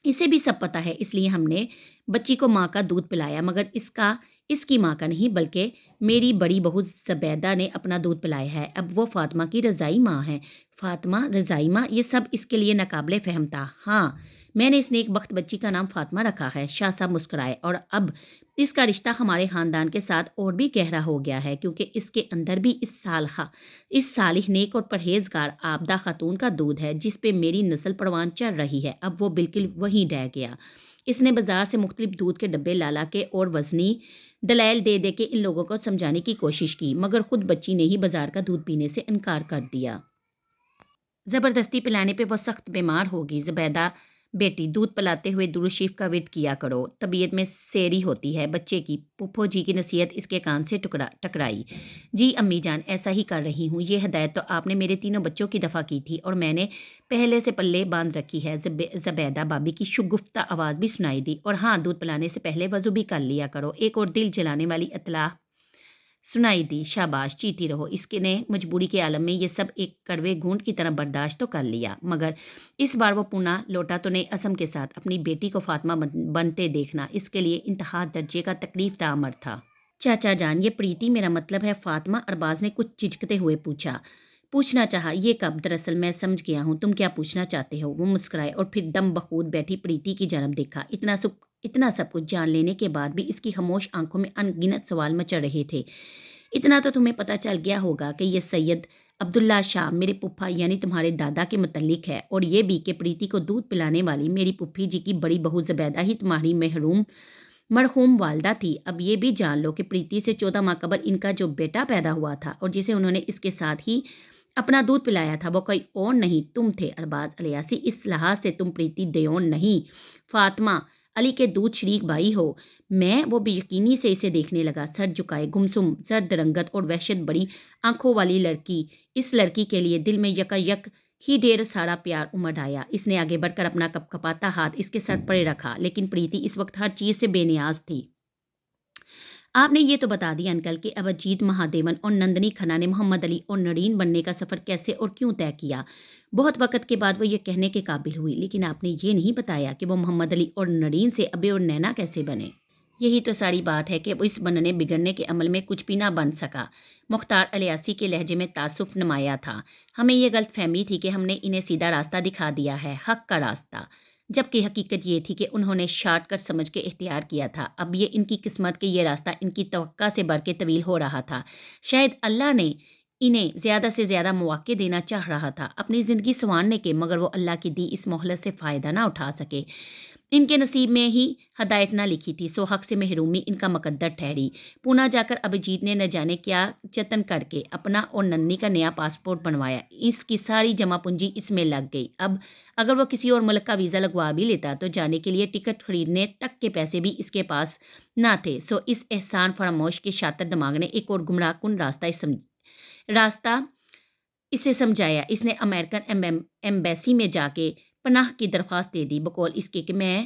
اسے بھی سب پتہ ہے، اس لیے ہم نے بچی کو ماں کا دودھ پلایا، مگر اس کی ماں کا نہیں، بلکہ میری بڑی بہو زبیدہ نے اپنا دودھ پلایا ہے۔ اب وہ فاطمہ کی رضائی ماں ہے۔ فاطمہ رضائی ماں، یہ سب اس کے لیے ناقابل فہم تھا۔ ہاں، میں نے اس نیک بخت بچی کا نام فاطمہ رکھا ہے۔ شاہ صاحب مسکرائے، اور اب اس کا رشتہ ہمارے خاندان کے ساتھ اور بھی گہرا ہو گیا ہے، کیونکہ اس کے اندر بھی اس صالح، نیک اور پرہیزگار عابدہ خاتون کا دودھ ہے، جس پہ میری نسل پروان چڑھ رہی ہے۔ اب وہ بالکل وہیں رہ گیا۔ اس نے بازار سے مختلف دودھ کے ڈبے لالا کے اور وزنی دلائل دے دے کے ان لوگوں کو سمجھانے کی کوشش کی، مگر خود بچی نے ہی بازار کا دودھ پینے سے انکار کر دیا۔ زبردستی پلانے پہ وہ سخت بیمار ہوگی۔ زبیدہ بیٹی، دودھ پلاتے ہوئے درود شریف کا ورد کیا کرو، طبیعت میں سیری ہوتی ہے بچے کی۔ پھپھو جی کی نصیحت اس کے کان سے ٹکرائی۔ جی امی جان، ایسا ہی کر رہی ہوں۔ یہ ہدایت تو آپ نے میرے تینوں بچوں کی دفعہ کی تھی، اور میں نے پہلے سے پلے باندھ رکھی ہے۔ زبیدہ بابی کی شگفتہ آواز بھی سنائی دی، اور ہاں، دودھ پلانے سے پہلے وضو بھی کر لیا کرو۔ ایک اور دل جلانے والی اطلاع سنائی دی۔ شاباش، چیتی رہو۔ اس نے مجبوری کے عالم میں یہ سب ایک کڑوے گھونٹ کی طرح برداشت تو کر لیا، مگر اس بار وہ پونا لوٹا تو نے عزم کے ساتھ اپنی بیٹی کو فاطمہ بنتے دیکھنا اس کے لیے انتہا درجے کا تکلیف دہ امر تھا۔ چاچا جان، یہ پریتی میرا مطلب ہے؟ فاطمہ ارباز نے کچھ جھجکتے ہوئے پوچھنا چاہا۔ یہ کب؟ دراصل میں سمجھ گیا ہوں تم کیا پوچھنا چاہتے ہو۔ وہ مسکرائے، اور پھر دم بخود بیٹھی پریتی کی جانب دیکھا۔ اتنا سب کچھ جان لینے کے بعد بھی اس کی خاموش آنکھوں میں ان گنت سوال مچل رہے تھے۔ اتنا تو تمہیں پتہ چل گیا ہوگا کہ یہ سید عبداللہ شاہ میرے پھپھا یعنی تمہارے دادا کے متعلق ہے، اور یہ بھی کہ پریتی کو دودھ پلانے والی میری پھپھی جی کی بڑی بہو زبیدہ ہی تمہاری مرحوم والدہ تھی۔ اب یہ بھی جان لو کہ پریتی سے 14 ماہ قبل ان کا جو بیٹا پیدا ہوا تھا اور جسے انہوں نے اس کے ساتھ ہی اپنا دودھ پلایا تھا، وہ کوئی اور نہیں تم تھے ارباز الیاسی۔ اس لحاظ سے تم پریتی دیون نہیں، فاطمہ علی کے دودھ شریک بھائی ہو۔ میں وہ بے یقینی سے اسے دیکھنے لگا۔ سر جھکائے، گمسم زرد رنگت اور وحشت بڑی آنکھوں والی لڑکی، اس لڑکی کے لیے دل میں یک ہی ڈھیر سارا پیار امڑ آیا۔ اس نے آگے بڑھ کر اپنا کپکپاتا ہاتھ اس کے سر پر رکھا، لیکن پریتی اس وقت ہر چیز سے بے نیاز تھی۔ آپ نے یہ تو بتا دیا انکل کہ ابھجیت مہادیون اور نندنی کھنہ نے محمد علی اور نرین بننے کا سفر کیسے اور کیوں طے کیا۔ بہت وقت کے بعد وہ یہ کہنے کے قابل ہوئی، لیکن آپ نے یہ نہیں بتایا کہ وہ محمد علی اور نرین سے ابے اور نینا کیسے بنے۔ یہی تو ساری بات ہے کہ وہ اس بننے بگڑنے کے عمل میں کچھ بھی نہ بن سکا۔ مختار الیاسی کے لہجے میں تعصف نمایاں تھا۔ ہمیں یہ غلط فہمی تھی کہ ہم نے انہیں سیدھا راستہ دکھا دیا ہے، حق کا راستہ، جبکہ حقیقت یہ تھی کہ انہوں نے شارٹ کٹ سمجھ کے اختیار کیا تھا۔ اب یہ ان کی قسمت کہ یہ راستہ ان کی توقع سے بڑھ کے طویل ہو رہا تھا۔ شاید اللہ نے انہیں زیادہ سے زیادہ مواقع دینا چاہ رہا تھا اپنی زندگی سنوارنے کے، مگر وہ اللہ کی دی اس مہلت سے فائدہ نہ اٹھا سکے۔ ان کے نصیب میں ہی ہدایت نہ لکھی تھی، سو حق سے محرومی ان کا مقدر ٹھہری۔ پونا جا کر ابھجیت نے نہ جانے کیا جتن کر کے اپنا اور نندنی کا نیا پاسپورٹ بنوایا۔ اس کی ساری جمع پونجی اس میں لگ گئی۔ اب اگر وہ کسی اور ملک کا ویزا لگوا بھی لیتا تو جانے کے لیے ٹکٹ خریدنے تک کے پیسے بھی اس کے پاس نہ تھے۔ سو اس احسان فراموش کے شاطر دماغ نے ایک اور گمراہ کن راستہ اسے سمجھایا۔ اس نے امریکن ایمبیسی میں جا کے پناہ کی درخواست دے دی، بقول اس کے کہ میں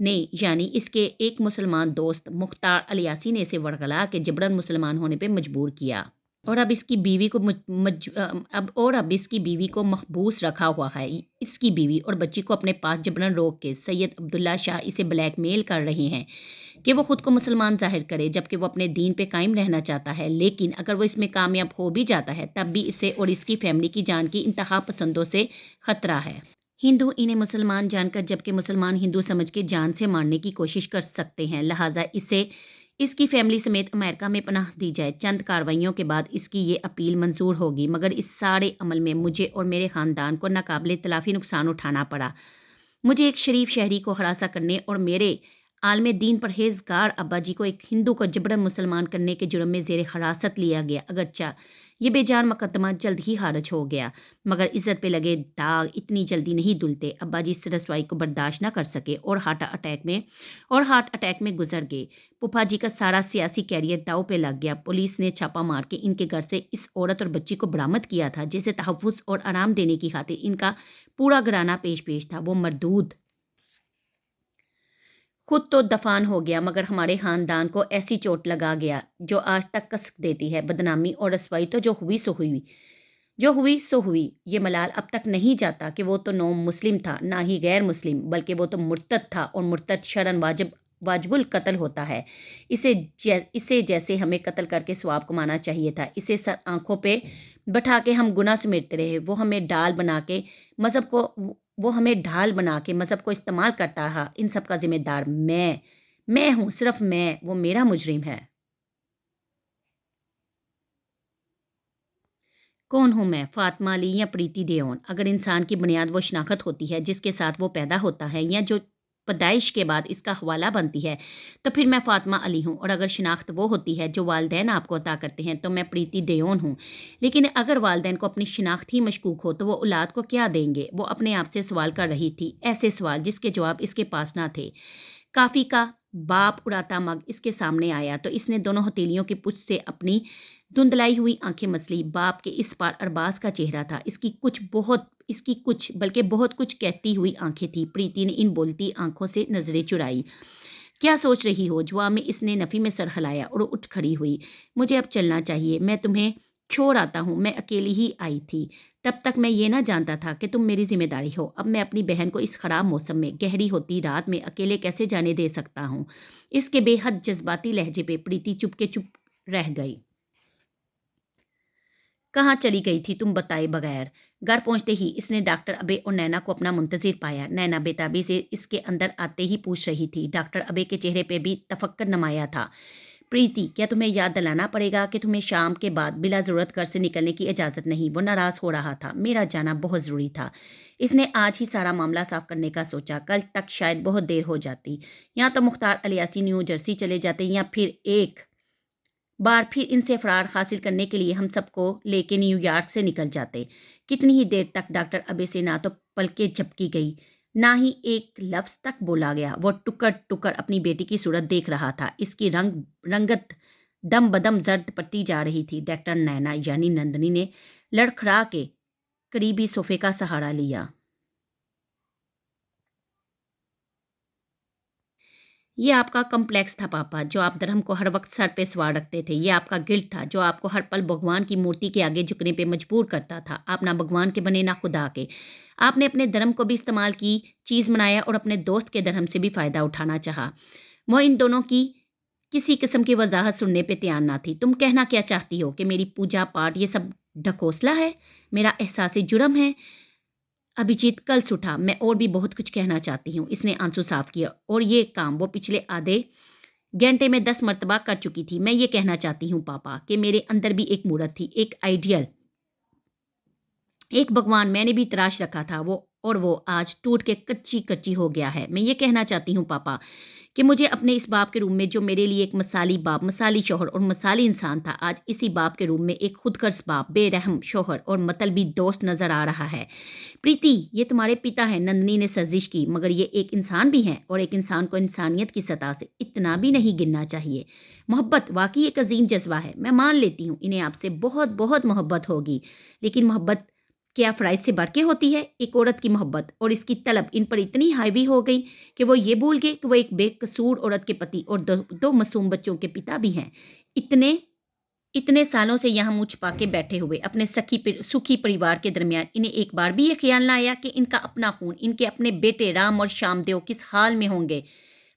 نے یعنی اس کے ایک مسلمان دوست مختار الیاسی نے اسے ورغلا کے جبراً مسلمان ہونے پہ مجبور کیا، اور اب اس کی بیوی کو محبوس رکھا ہوا ہے۔ اس کی بیوی اور بچی کو اپنے پاس جبراً روک کے سید عبداللہ شاہ اسے بلیک میل کر رہے ہیں کہ وہ خود کو مسلمان ظاہر کرے، جبکہ وہ اپنے دین پہ قائم رہنا چاہتا ہے۔ لیکن اگر وہ اس میں کامیاب ہو بھی جاتا ہے تب بھی اسے اور اس کی فیملی کی جان کی انتہا پسندوں سے خطرہ ہے۔ ہندو انہیں مسلمان جان کر جبکہ مسلمان ہندو سمجھ کے جان سے مارنے کی کوشش کر سکتے ہیں، لہٰذا اسے اس کی فیملی سمیت امریکہ میں پناہ دی جائے۔ چند کارروائیوں کے بعد اس کی یہ اپیل منظور ہوگی، مگر اس سارے عمل میں مجھے اور میرے خاندان کو ناقابل تلافی نقصان اٹھانا پڑا۔ مجھے ایک شریف شہری کو ہراساں کرنے اور میرے عالم دین پرہیزگار ابا جی کو ایک ہندو کو جبراً مسلمان کرنے کے جرم میں زیر حراست لیا گیا۔ اگرچہ یہ بے جان مقدمہ جلد ہی خارج ہو گیا، مگر عزت پہ لگے داغ اتنی جلدی نہیں دھلتے۔ ابا جی اس رسوائی کو برداشت نہ کر سکے اور ہارٹ اٹیک میں گزر گئے۔ پھپھا جی کا سارا سیاسی کیریئر داؤ پہ لگ گیا۔ پولیس نے چھاپہ مار کے ان کے گھر سے اس عورت اور بچی کو برآمد کیا تھا جسے تحفظ اور آرام دینے کی خاطر ان کا پورا گھرانہ پیش تھا۔ وہ مردود خود تو دفان ہو گیا، مگر ہمارے خاندان کو ایسی چوٹ لگا گیا جو آج تک کسک دیتی ہے۔ بدنامی اور رسوائی تو جو ہوئی سو ہوئی، جو ہوئی سو ہوئی۔ یہ ملال اب تک نہیں جاتا کہ وہ تو نو مسلم تھا، نہ ہی غیر مسلم، بلکہ وہ تو مرتد تھا، اور مرتد شرعاً واجب القتل ہوتا ہے۔ اسے جیسے ہمیں قتل کر کے ثواب کمانا چاہیے تھا، اسے سر آنکھوں پہ بٹھا کے ہم گناہ سمیٹتے رہے۔ وہ ہمیں ڈھال بنا کے مذہب کو استعمال کرتا رہا۔ ان سب کا ذمہ دار میں ہوں، صرف میں، وہ میرا مجرم ہے۔ کون ہوں میں؟ فاطمہ علی یا پریتی ڈیون؟ اگر انسان کی بنیاد وہ شناخت ہوتی ہے جس کے ساتھ وہ پیدا ہوتا ہے، یا جو پیدائش کے بعد اس کا حوالہ بنتی ہے، تو پھر میں فاطمہ علی ہوں۔ اور اگر شناخت وہ ہوتی ہے جو والدین آپ کو عطا کرتے ہیں، تو میں پریتی ڈیون ہوں۔ لیکن اگر والدین کو اپنی شناخت ہی مشکوک ہو تو وہ اولاد کو کیا دیں گے؟ وہ اپنے آپ سے سوال کر رہی تھی، ایسے سوال جس کے جواب اس کے پاس نہ تھے۔ کافی کا باپ اڑاتا مگ اس کے سامنے آیا تو اس نے دونوں ہتھیلیوں کی پچھ سے اپنی دھندلائی ہوئی آنکھیں مسلی۔ باپ کے اس پار ارباز کا چہرہ تھا، اس کی کچھ بلکہ بہت کچھ کہتی ہوئی آنکھیں تھیں۔ پریتی نے ان بولتی آنکھوں سے نظریں چرائی۔ کیا سوچ رہی ہو؟ جواب میں اس نے نفی میں سر ہلایا اور اٹھ کھڑی ہوئی۔ مجھے اب چلنا چاہیے، میں تمہیں چھوڑ آتا ہوں، میں اکیلی ہی آئی تھی، تب تک میں یہ نہ جانتا تھا کہ تم میری ذمہ داری ہو۔ اب میں اپنی بہن کو اس خراب موسم میں، گہری ہوتی رات میں اکیلے کیسے جانے دے سکتا ہوں؟ اس کے بے حد جذباتی لہجے پہ پریتی چپ رہ گئی۔ کہاں چلی گئی تھی تم بتائے بغیر؟ گھر پہنچتے ہی اس نے ڈاکٹر ابے اور نینا کو اپنا منتظر پایا۔ نینا بےتابی سے اس کے اندر آتے ہی پوچھ رہی تھی۔ ڈاکٹر ابے کے چہرے پہ بھی تفکر نمایاں تھا۔ پریتی، کیا تمہیں یاد دلانا پڑے گا کہ تمہیں شام کے بعد بلا ضرورت گھر سے نکلنے کی اجازت نہیں؟ وہ ناراض ہو رہا تھا۔ میرا جانا بہت ضروری تھا۔ اس نے آج ہی سارا معاملہ صاف کرنے کا سوچا، کل تک شاید بہت دیر ہو جاتی، یا تو مختار الیاسی نیو جرسی چلے جاتے، یا پھر ایک بار پھر ان سے فرار حاصل کرنے کے لیے ہم سب کو لے کے نیو یارک سے نکل جاتے۔ کتنی ہی دیر تک ڈاکٹر ابے سے نہ تو پلکیں جھپکی گئی، نہ ہی ایک لفظ تک بولا گیا۔ وہ ٹکر اپنی بیٹی کی صورت دیکھ رہا تھا۔ اس کی رنگت دم بدم زرد پڑتی جا رہی تھی۔ ڈاکٹر نینا یعنی نندنی نے لڑکھڑا کے قریبی صوفے کا سہارا لیا۔ یہ آپ کا کمپلیکس تھا پاپا، جو آپ دھرم کو ہر وقت سر پہ سوار رکھتے تھے۔ یہ آپ کا گلٹ تھا، جو آپ کو ہر پل بھگوان کی مورتی کے آگے جھکنے پہ مجبور کرتا تھا۔ آپ نہ بھگوان کے بنے نہ خدا کے۔ آپ نے اپنے دھرم کو بھی استعمال کی چیز بنایا اور اپنے دوست کے دھرم سے بھی فائدہ اٹھانا چاہا۔ وہ ان دونوں کی کسی قسم کی وضاحت سننے پہ تیار نہ تھی۔ تم کہنا کیا چاہتی ہو کہ میری پوجا پاٹ یہ سب ڈھکوسلا ہے، میرا احساس جرم ہے؟ ابھیجیت کلس اٹھا۔ میں اور بھی بہت کچھ کہنا چاہتی ہوں۔ اس نے آنسو صاف کیا، اور یہ کام وہ پچھلے آدھے گھنٹے میں 10 مرتبہ کر چکی تھی۔ میں یہ کہنا چاہتی ہوں پاپا کہ میرے اندر بھی ایک مورت تھی، ایک آئیڈیل، ایک بھگوان میں نے بھی تراش رکھا تھا، وہ آج ٹوٹ کے کچی ہو گیا ہے۔ میں یہ کہنا چاہتی ہوں پاپا کہ مجھے اپنے اس باپ کے روم میں، جو میرے لیے ایک مثالی باپ، مثالی شوہر اور مثالی انسان تھا، آج اسی باپ کے روم میں ایک خود غرض باپ، بے رحم شوہر اور مطلبی دوست نظر آ رہا ہے۔ پریتی، یہ تمہارے پتا ہیں، نندنی نے سرزش کی، مگر یہ ایک انسان بھی ہیں، اور ایک انسان کو انسانیت کی سطح سے اتنا بھی نہیں گننا چاہیے۔ محبت واقعی ایک عظیم جذبہ ہے، میں مان لیتی ہوں انہیں آپ سے بہت بہت محبت ہوگی، لیکن محبت کیا فرائض سے بڑھ کے ہوتی ہے؟ ایک عورت کی محبت اور اس کی طلب ان پر اتنی ہاوی ہو گئی کہ وہ یہ بھول گئے کہ وہ ایک بے قصور عورت کے پتی اور دو معصوم بچوں کے پتا بھی ہیں۔ اتنے سالوں سے یہاں منہ چھپا کے بیٹھے ہوئے اپنے سکھی پریوار کے درمیان انہیں ایک بار بھی یہ خیال نہ آیا کہ ان کا اپنا خون، ان کے اپنے بیٹے رام اور شام دیو کس حال میں ہوں گے؟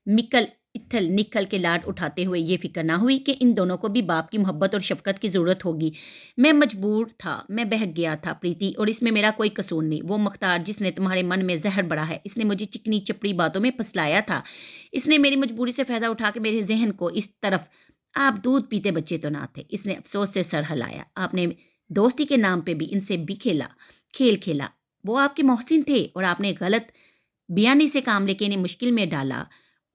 مکل اتھل نکھل کے لاڈ اٹھاتے ہوئے یہ فکر نہ ہوئی کہ ان دونوں کو بھی باپ کی محبت اور شفقت کی ضرورت ہوگی۔ میں مجبور تھا، میں بہک گیا تھا پریتی، اور اس میں میرا کوئی قصور نہیں۔ وہ مختار جس نے تمہارے من میں زہر بڑھا ہے، اس نے مجھے چکنی چپڑی باتوں میں پھسلایا تھا۔ اس نے میری مجبوری سے فائدہ اٹھا کے میرے ذہن کو اس طرف، آپ دودھ پیتے بچے تو نہ تھے۔ اس نے افسوس سے سر ہلایا۔ آپ نے دوستی کے نام پہ بھی ان سے بھی کھیل کھیلا۔ وہ آپ کے محسن تھے اور آپ نے غلط بیانی سے کام لے کے انہیں مشکل میں ڈالا۔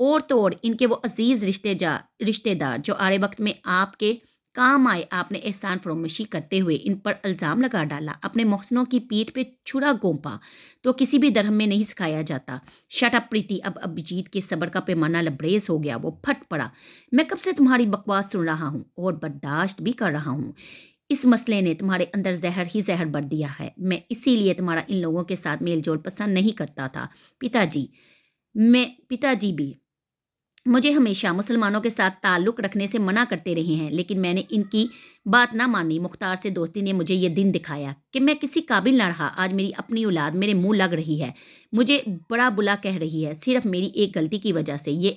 اور توڑ ان کے وہ عزیز رشتے دار جو آڑے وقت میں آپ کے کام آئے، آپ نے احسان فراموشی کرتے ہوئے ان پر الزام لگا ڈالا، اپنے محسنوں کی پیٹھ پہ چھرا گھونپا تو کسی بھی دھرم میں نہیں سکھایا جاتا۔ شٹ اپ پریتی، اب ابھیجیت کے صبر کا پیمانہ لبریز ہو گیا۔ وہ پھٹ پڑا۔ میں کب سے تمہاری بکواس سن رہا ہوں اور برداشت بھی کر رہا ہوں۔ اس مسئلے نے تمہارے اندر زہر ہی زہر بھر دیا ہے۔ میں اسی لیے تمہارا ان لوگوں کے ساتھ میل جول پسند نہیں کرتا تھا۔ پتا جی بھی مجھے ہمیشہ مسلمانوں کے ساتھ تعلق رکھنے سے منع کرتے رہے ہیں، لیکن میں نے ان کی بات نہ مانی۔ مختار سے دوستی نے مجھے یہ دن دکھایا کہ میں کسی قابل نہ رہا۔ آج میری اپنی اولاد میرے منہ لگ رہی ہے، مجھے بڑا بلا کہہ رہی ہے، صرف میری ایک غلطی کی وجہ سے۔ یہ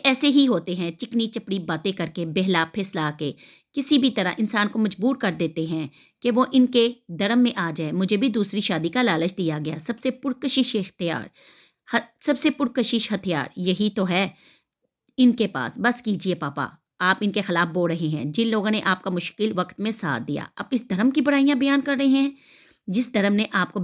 ایسے ہی ہوتے ہیں، چکنی چپڑی باتیں کر کے، بہلا پھسلا کے کسی بھی طرح انسان کو مجبور کر دیتے ہیں کہ وہ ان کے درم میں آ جائے۔ مجھے بھی دوسری شادی کا لالچ دیا گیا۔ سب سے پرکشش ہتھیار یہی تو ہے ان کے پاس۔ بس کیجئے پاپا، آپ ان کے خلاف بول رہے ہیں جن لوگوں نے آپ کا مشکل وقت میں ساتھ دیا۔ آپ اس دھرم کی برائیاں بیان کر رہے ہیں جس دھرم نے آپ کو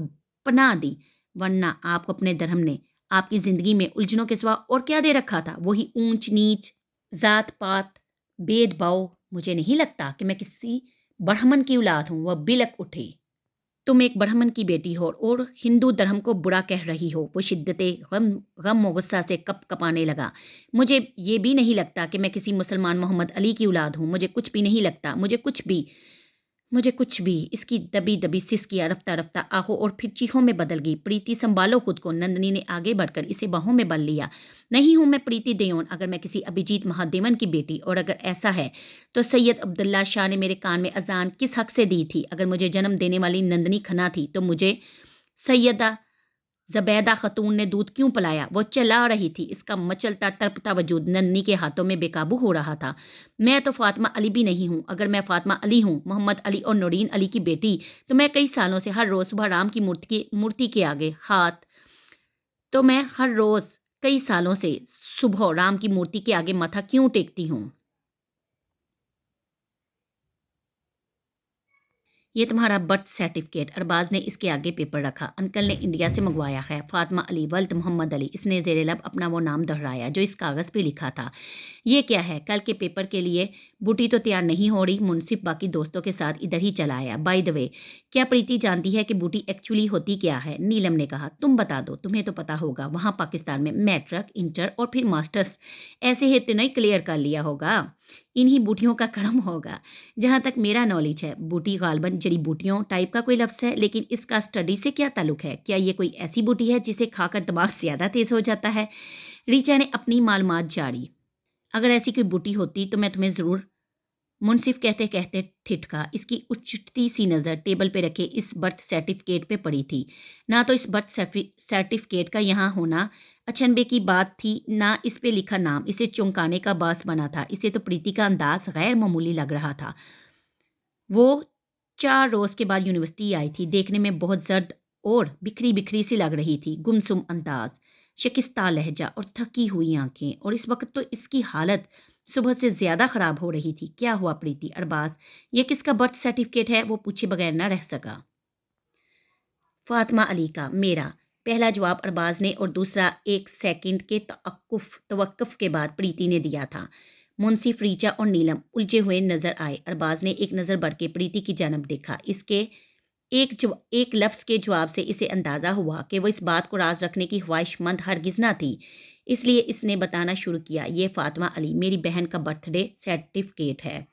پناہ دی، ورنہ آپ کو اپنے دھرم نے آپ کی زندگی میں الجھنوں کے سوا اور کیا دے رکھا تھا؟ وہی اونچ نیچ، ذات پات، بید باؤ۔ مجھے نہیں لگتا کہ میں کسی برہمن کی اولاد ہوں۔ وہ بلک اٹھی۔ تم ایک برہمن کی بیٹی ہو اور ہندو دھرم کو برا کہہ رہی ہو۔ وہ شدت غم و غصہ سے کپ کپانے لگا۔ مجھے یہ بھی نہیں لگتا کہ میں کسی مسلمان محمد علی کی اولاد ہوں۔ مجھے کچھ بھی نہیں لگتا، مجھے کچھ بھی۔ اس کی دبی دبی سسکیاں رفتہ رفتہ آہوں اور پھر چیخوں میں بدل گئی۔ پریتی سنبھالو خود کو۔ نندنی نے آگے بڑھ کر اسے باہوں میں بل لیا۔ نہیں ہوں میں پریتی دیون، اگر میں کسی ابھیجیت مہادیون کی بیٹی، اور اگر ایسا ہے تو سید عبداللہ شاہ نے میرے کان میں اذان کس حق سے دی تھی؟ اگر مجھے جنم دینے والی نندنی کھنا تھی تو مجھے سیدہ زبیدہ خاتون نے دودھ کیوں پلایا؟ وہ چلا رہی تھی، اس کا مچلتا تڑپتا وجود نندنی کے ہاتھوں میں بے قابو ہو رہا تھا۔ میں تو فاطمہ علی بھی نہیں ہوں۔ اگر میں فاطمہ علی ہوں، محمد علی اور نورین علی کی بیٹی، تو میں کئی سالوں سے ہر روز صبح رام کی مورتی کے آگے ماتھا کیوں ٹیکتی ہوں؟ یہ تمہارا برتھ سرٹیفکیٹ۔ ارباز نے اس کے آگے پیپر رکھا۔ انکل نے انڈیا سے منگوایا ہے، فاطمہ علی ولد محمد علی۔ اس نے زیر لب اپنا وہ نام دہرایا جو اس کاغذ پہ لکھا تھا۔ یہ کیا ہے؟ کل کے پیپر کے لیے بوٹی تو تیار نہیں ہو رہی؟ منصف باقی دوستوں کے ساتھ ادھر ہی چلا آیا۔ بائی دا وے، کیا پریتی جانتی ہے کہ بوٹی ایکچولی ہوتی کیا ہے؟ نیلم نے کہا۔ تم بتا دو، تمہیں تو پتا ہوگا، وہاں پاکستان میں میٹرک، انٹر اور پھر ماسٹرز ایسے ہی تو نہیں کلیئر کر لیا ہوگا؟ انہی بوٹیوں کا کرم ہوگا۔ جہاں تک میرا نالج ہے، بوٹی غالباً جڑی بوٹیوں ٹائپ کا کوئی لفظ ہے، لیکن اس کا اسٹڈی سے کیا تعلق ہے؟ کیا یہ کوئی ایسی بوٹی ہے جسے کھا کر دماغ زیادہ تیز ہو جاتا ہے؟ ریچا نے اپنی معلومات جاری۔ اگر ایسی کوئی بوٹی ہوتی تو میں تمہیں ضرور، منصف کہتے کہتے ٹھٹکا۔ اس کی اچٹتی سی نظر ٹیبل پہ رکھے اس برتھ سرٹیفکیٹ پہ پڑی تھی۔ نہ تو اس برتھ سرٹیفکیٹ کا یہاں ہونا اچنبے کی بات تھی، نہ اس پہ لکھا نام اسے چونکانے کا باعث بنا تھا۔ اسے تو پریتی کا انداز غیر معمولی لگ رہا تھا۔ وہ 4 روز کے بعد یونیورسٹی آئی تھی، دیکھنے میں بہت زرد اور بکھری بکھری سی لگ رہی تھی۔ گمسم انداز، شکستہ لہجہ اور تھکی ہوئی آنکھیں، اور اس وقت تو اس کی حالت صبح سے زیادہ خراب ہو رہی تھی۔ کیا ہوا پریتی؟ ارباز، یہ کس کا برتھ سرٹیفکیٹ ہے؟ وہ پوچھے بغیر نہ رہ سکا۔ فاطمہ علی کا۔ میرا پہلا جواب ارباز نے اور دوسرا 1 سیکنڈ کے توقف کے بعد پریتی نے دیا تھا۔ منصف، ریچا اور نیلم الجھے ہوئے نظر آئے۔ ارباز نے ایک نظر بڑھ کے پریتی کی جانب دیکھا۔ اس کے ایک لفظ کے جواب سے اسے اندازہ ہوا کہ وہ اس بات کو راز رکھنے کی خواہش مند ہرگز نہ تھی، اس لیے اس نے بتانا شروع کیا۔ یہ فاطمہ علی میری بہن کا برتھ ڈے سرٹیفکیٹ ہے۔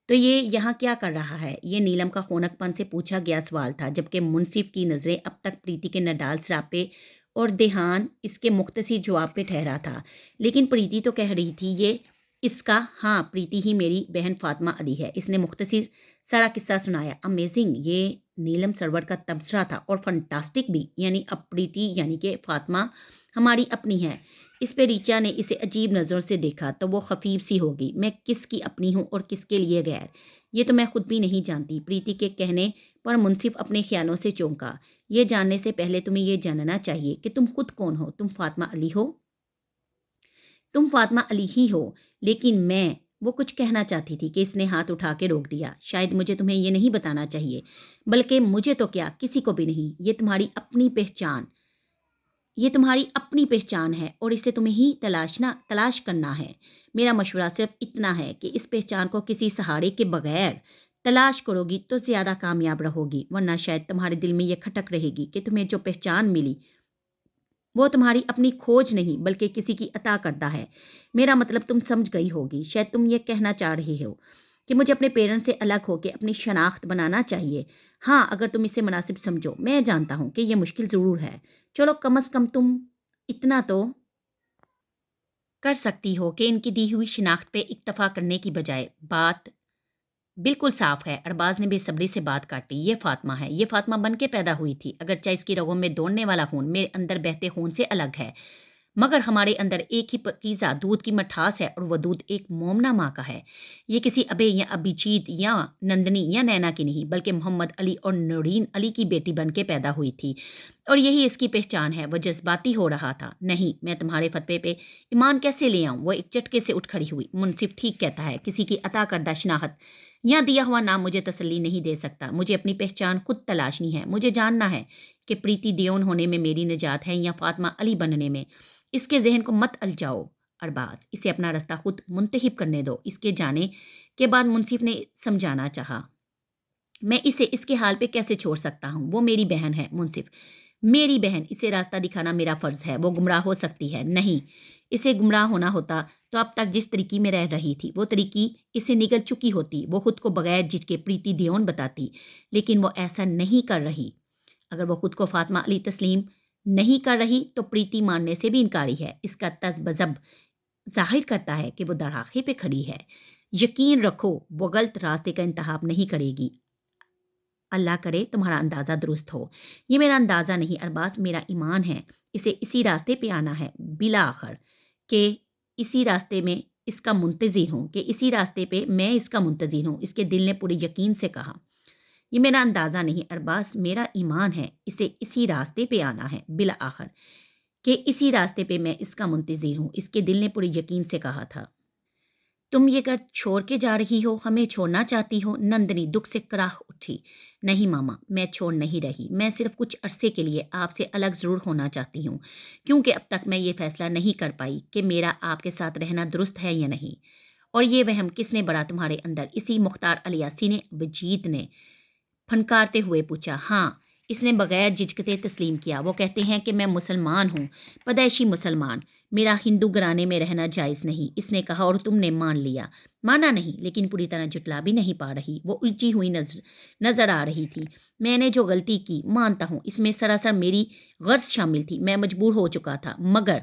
تو یہ یہاں کیا کر رہا ہے؟ یہ نیلم کا خونک پن سے پوچھا گیا سوال تھا، جبکہ منصف کی نظریں اب تک پریتی کے نڈال سراپے اور دھیان اس کے مختصر جواب پہ ٹھہرا تھا۔ لیکن پریتی تو کہہ رہی تھی یہ اس کا، ہاں پریتی ہی میری بہن فاطمہ علی ہے۔ اس نے مختصر سارا قصہ سنایا۔ امیزنگ، یہ نیلم سرور کا تبصرہ تھا، اور فنٹاسٹک بھی، یعنی اب پریتی یعنی کہ فاطمہ ہماری اپنی ہے۔ اس پہ ریچا نے اسے عجیب نظروں سے دیکھا تو وہ خفیف سی ہوگی۔ میں کس کی اپنی ہوں اور کس کے لیے غیر، یہ تو میں خود بھی نہیں جانتی۔ پریتی کے کہنے پر منصف اپنے خیالوں سے چونکا۔ یہ جاننے سے پہلے تمہیں یہ جاننا چاہیے کہ تم خود کون ہو۔ تم فاطمہ علی ہو؟ تم فاطمہ علی ہی ہو، لیکن میں، وہ کچھ کہنا چاہتی تھی کہ اس نے ہاتھ اٹھا کے روک دیا۔ شاید مجھے تمہیں یہ نہیں بتانا چاہیے، بلکہ مجھے تو کیا، کسی کو بھی نہیں۔ یہ تمہاری اپنی پہچان ہے، اور اسے تمہیں ہی تلاش کرنا ہے۔ میرا مشورہ صرف اتنا ہے کہ اس پہچان کو کسی سہارے کے بغیر تلاش کرو گی تو زیادہ کامیاب رہو گی، ورنہ شاید تمہارے دل میں یہ کھٹک رہے گی کہ تمہیں جو پہچان ملی وہ تمہاری اپنی کھوج نہیں بلکہ کسی کی عطا کردہ ہے۔ میرا مطلب تم سمجھ گئی ہوگی۔ شاید تم یہ کہنا چاہ رہی ہو کہ مجھے اپنے پیرنٹس سے الگ ہو کے اپنی شناخت بنانا چاہیے۔ ہاں، اگر تم اسے مناسب سمجھو۔ میں جانتا ہوں کہ یہ مشکل ضرور ہے، چلو کم از کم تم اتنا تو کر سکتی ہو کہ ان کی دی ہوئی شناخت پہ اکتفا کرنے کی بجائے بات بالکل صاف ہے۔ ارباز نے بے صبری سے بات کاٹی۔ یہ فاطمہ ہے، یہ فاطمہ بن کے پیدا ہوئی تھی، اگرچہ اس کی رگوں میں دوڑنے والا خون میرے اندر بہتے خون سے الگ ہے، مگر ہمارے اندر ایک ہی پاکیزہ دودھ کی مٹھاس ہے، اور وہ دودھ ایک مومنہ ماں کا ہے۔ یہ کسی ابے یا ابھیجیت یا نندنی یا نینا کی نہیں، بلکہ محمد علی اور نورین علی کی بیٹی بن کے پیدا ہوئی تھی، اور یہی اس کی پہچان ہے۔ وہ جذباتی ہو رہا تھا۔ نہیں، میں تمہارے فتوے پہ ایمان کیسے لے آؤں؟ وہ ایک چٹکے سے اٹھ کھڑی ہوئی۔ منصف ٹھیک کہتا ہے، کسی کی عطا کردہ شناخت یا دیا ہوا نام مجھے تسلی نہیں دے سکتا۔ مجھے اپنی پہچان خود تلاشنی ہے۔ مجھے جاننا ہے کہ پریتی دیون ہونے میں میری نجات ہے یا فاطمہ علی بننے میں۔ اس کے ذہن کو مت الجھاؤ ارباز، اسے اپنا راستہ خود منتخب کرنے دو۔ اس کے جانے کے بعد منصف نے سمجھانا چاہا، میں اسے اس کے حال پہ کیسے چھوڑ سکتا ہوں؟ وہ میری بہن ہے منصف، میری بہن، اسے راستہ دکھانا میرا فرض ہے۔ وہ گمراہ ہو سکتی ہے، نہیں، اسے گمراہ ہونا ہوتا تو اب تک جس طریقے میں رہ رہی تھی وہ طریقی اسے نگل چکی ہوتی، وہ خود کو بغیر جھجکے پریتی دیون بتاتی، لیکن وہ ایسا نہیں کر رہی۔ اگر وہ خود کو فاطمہ علی تسلیم نہیں کر رہی تو پریتی ماننے سے بھی انکاری ہے۔ اس کا طز بزب ظاہر کرتا ہے کہ وہ دراخے پہ کھڑی ہے۔ یقین رکھو وہ غلط راستے کا انتخاب نہیں کرے گی۔ اللہ کرے تمہارا اندازہ درست ہو۔ یہ میرا اندازہ نہیں ارباز، میرا ایمان ہے، اسے اسی راستے پہ آنا ہے بالآخر، کہ اسی راستے میں اس کا منتظر ہوں، کہ اسی راستے پہ میں اس کا منتظر ہوں۔ اس کے دل نے پورے یقین سے کہا، یہ میرا اندازہ نہیں ارباز، میرا ایمان ہے، اسے اسی راستے پہ آنا ہے بالآخر، کہ اسی راستے پہ میں اس کا منتظر ہوں۔ اس کے دل نے پورے یقین سے کہا تھا، تم یہ گھر چھوڑ کے جا رہی ہو، ہمیں چھوڑنا چاہتی ہو؟ نندنی دکھ سے کراہ اٹھی۔ نہیں ماما، میں چھوڑ نہیں رہی، میں صرف کچھ عرصے کے لیے آپ سے الگ ضرور ہونا چاہتی ہوں، کیونکہ اب تک میں یہ فیصلہ نہیں کر پائی کہ میرا آپ کے ساتھ رہنا درست ہے یا نہیں۔ اور یہ وہم کس نے بڑھا تمہارے اندر؟ اسی مختار الیاسی نے، ابھیجیت نے پھنکارتے ہوئے پوچھا۔ ہاں، اس نے بغیر جھجکتے تسلیم کیا۔ وہ کہتے ہیں کہ میں مسلمان ہوں، پیدائشی مسلمان، میرا ہندو گھرانے میں رہنا جائز نہیں، اس نے کہا، اور تم نے مان لیا۔ مانا نہیں، لیکن پوری طرح جھٹلا بھی نہیں پا رہی۔ وہ الجھی ہوئی نظر آ رہی تھی۔ میں نے جو غلطی کی مانتا ہوں، اس میں سراسر میری غرض شامل تھی، میں مجبور ہو چکا تھا، مگر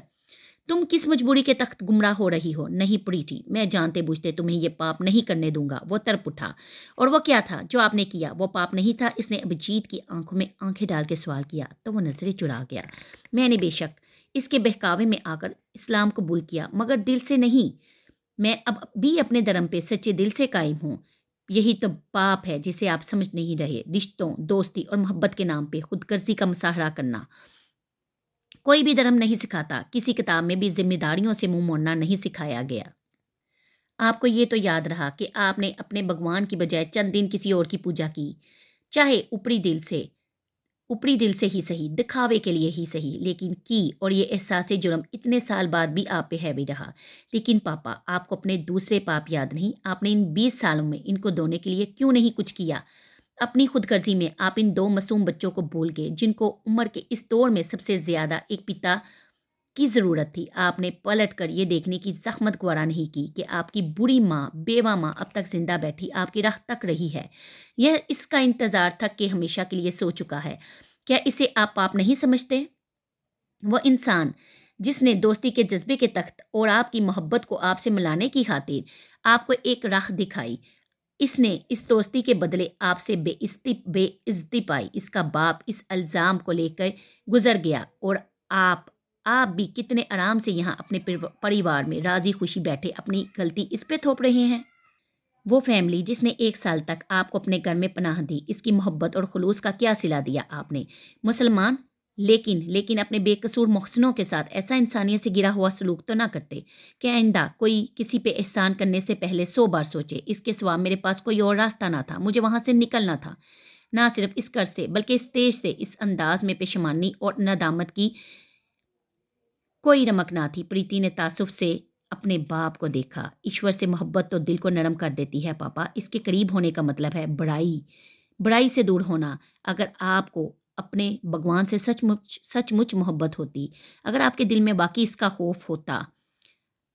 تم کس مجبوری کے تحت گمراہ ہو رہی ہو؟ نہیں پریٹی، میں جانتے بوجھتے تمہیں یہ پاپ نہیں کرنے دوں گا۔ وہ تڑپ اٹھا۔ اور وہ کیا تھا جو آپ نے کیا؟ وہ پاپ نہیں تھا؟ اس نے ابھیجیت کی آنکھوں میں آنکھیں ڈال کے سوال کیا تو وہ نظریں چرا گیا۔ میں نے بے شک اس کے بہکاوے میں آ کر اسلام قبول کیا، مگر دل سے نہیں۔ میں اب بھی اپنے دھرم پہ سچے دل سے قائم ہوں۔ یہی تو پاپ ہے جسے آپ سمجھ نہیں رہے، رشتوں، دوستی اور محبت کے نام پہ خود غرضی کا مظاہرہ کرنا۔ کوئی بھی دھرم نہیں سکھاتا، کسی کتاب میں بھی ذمہ داریوں سے منہ موڑنا نہیں سکھایا گیا۔ آپ کو یہ تو یاد رہا کہ آپ نے اپنے بھگوان کی بجائے چند دن کسی اور کی پوجا کی، چاہے اوپری دل سے ہی صحیح، دکھاوے کے لیے ہی صحیح، لیکن کی، اور یہ احساس جرم اتنے سال بعد بھی آپ پہ ہیوی رہا۔ لیکن پاپا، آپ کو اپنے دوسرے پاپ یاد نہیں؟ آپ نے ان 20 سالوں میں ان کو دھونے کے لیے کیوں نہیں کچھ کیا؟ اپنی خود غرضی میں آپ ان 2 معصوم بچوں کو بھول گئے، جن کو عمر کے اس دور میں سب سے زیادہ ایک پتا کی ضرورت تھی۔ آپ نے پلٹ کر یہ دیکھنے کی زحمت گوارا نہیں کی کہ آپ کی بوڑھی ماں، بیوہ ماں اب تک زندہ بیٹھی آپ کی راہ تک رہی ہے۔ یہ اس کا انتظار تھک کے ہمیشہ کے لیے سو چکا ہے۔ کیا اسے آپ پاپ نہیں سمجھتے؟ وہ انسان جس نے دوستی کے جذبے کے تخت اور آپ کی محبت کو آپ سے ملانے کی خاطر آپ کو ایک راہ دکھائی، اس نے اس دوستی کے بدلے آپ سے بے عزتی پائی۔ اس کا باپ اس الزام کو لے کر گزر گیا، اور آپ بھی کتنے آرام سے یہاں اپنے پریوار میں راضی خوشی بیٹھے اپنی غلطی اس پہ تھوپ رہے ہیں۔ وہ فیملی جس نے 1 سال تک آپ کو اپنے گھر میں پناہ دی، اس کی محبت اور خلوص کا کیا صلہ دیا آپ نے؟ مسلمان، لیکن اپنے بے قصور محسنوں کے ساتھ ایسا انسانیت سے گرا ہوا سلوک تو نہ کرتے کہ آئندہ کوئی کسی پہ احسان کرنے سے پہلے 100 بار سوچے۔ اس کے سوا میرے پاس کوئی اور راستہ نہ تھا، مجھے وہاں سے نکلنا تھا، نہ صرف اس گھر سے بلکہ اس دیش سے۔ اس انداز میں پشیمانی اور ندامت کی کوئی رمق نہ تھی۔ پریتی نے تعصب سے اپنے باپ کو دیکھا۔ ایشور سے محبت تو دل کو نرم کر دیتی ہے پاپا، اس کے قریب ہونے کا مطلب ہے بڑائی سے دور ہونا۔ اگر آپ کو اپنے بھگوان سے سچ مچ محبت ہوتی، اگر آپ کے دل میں واقعی اس کا خوف ہوتا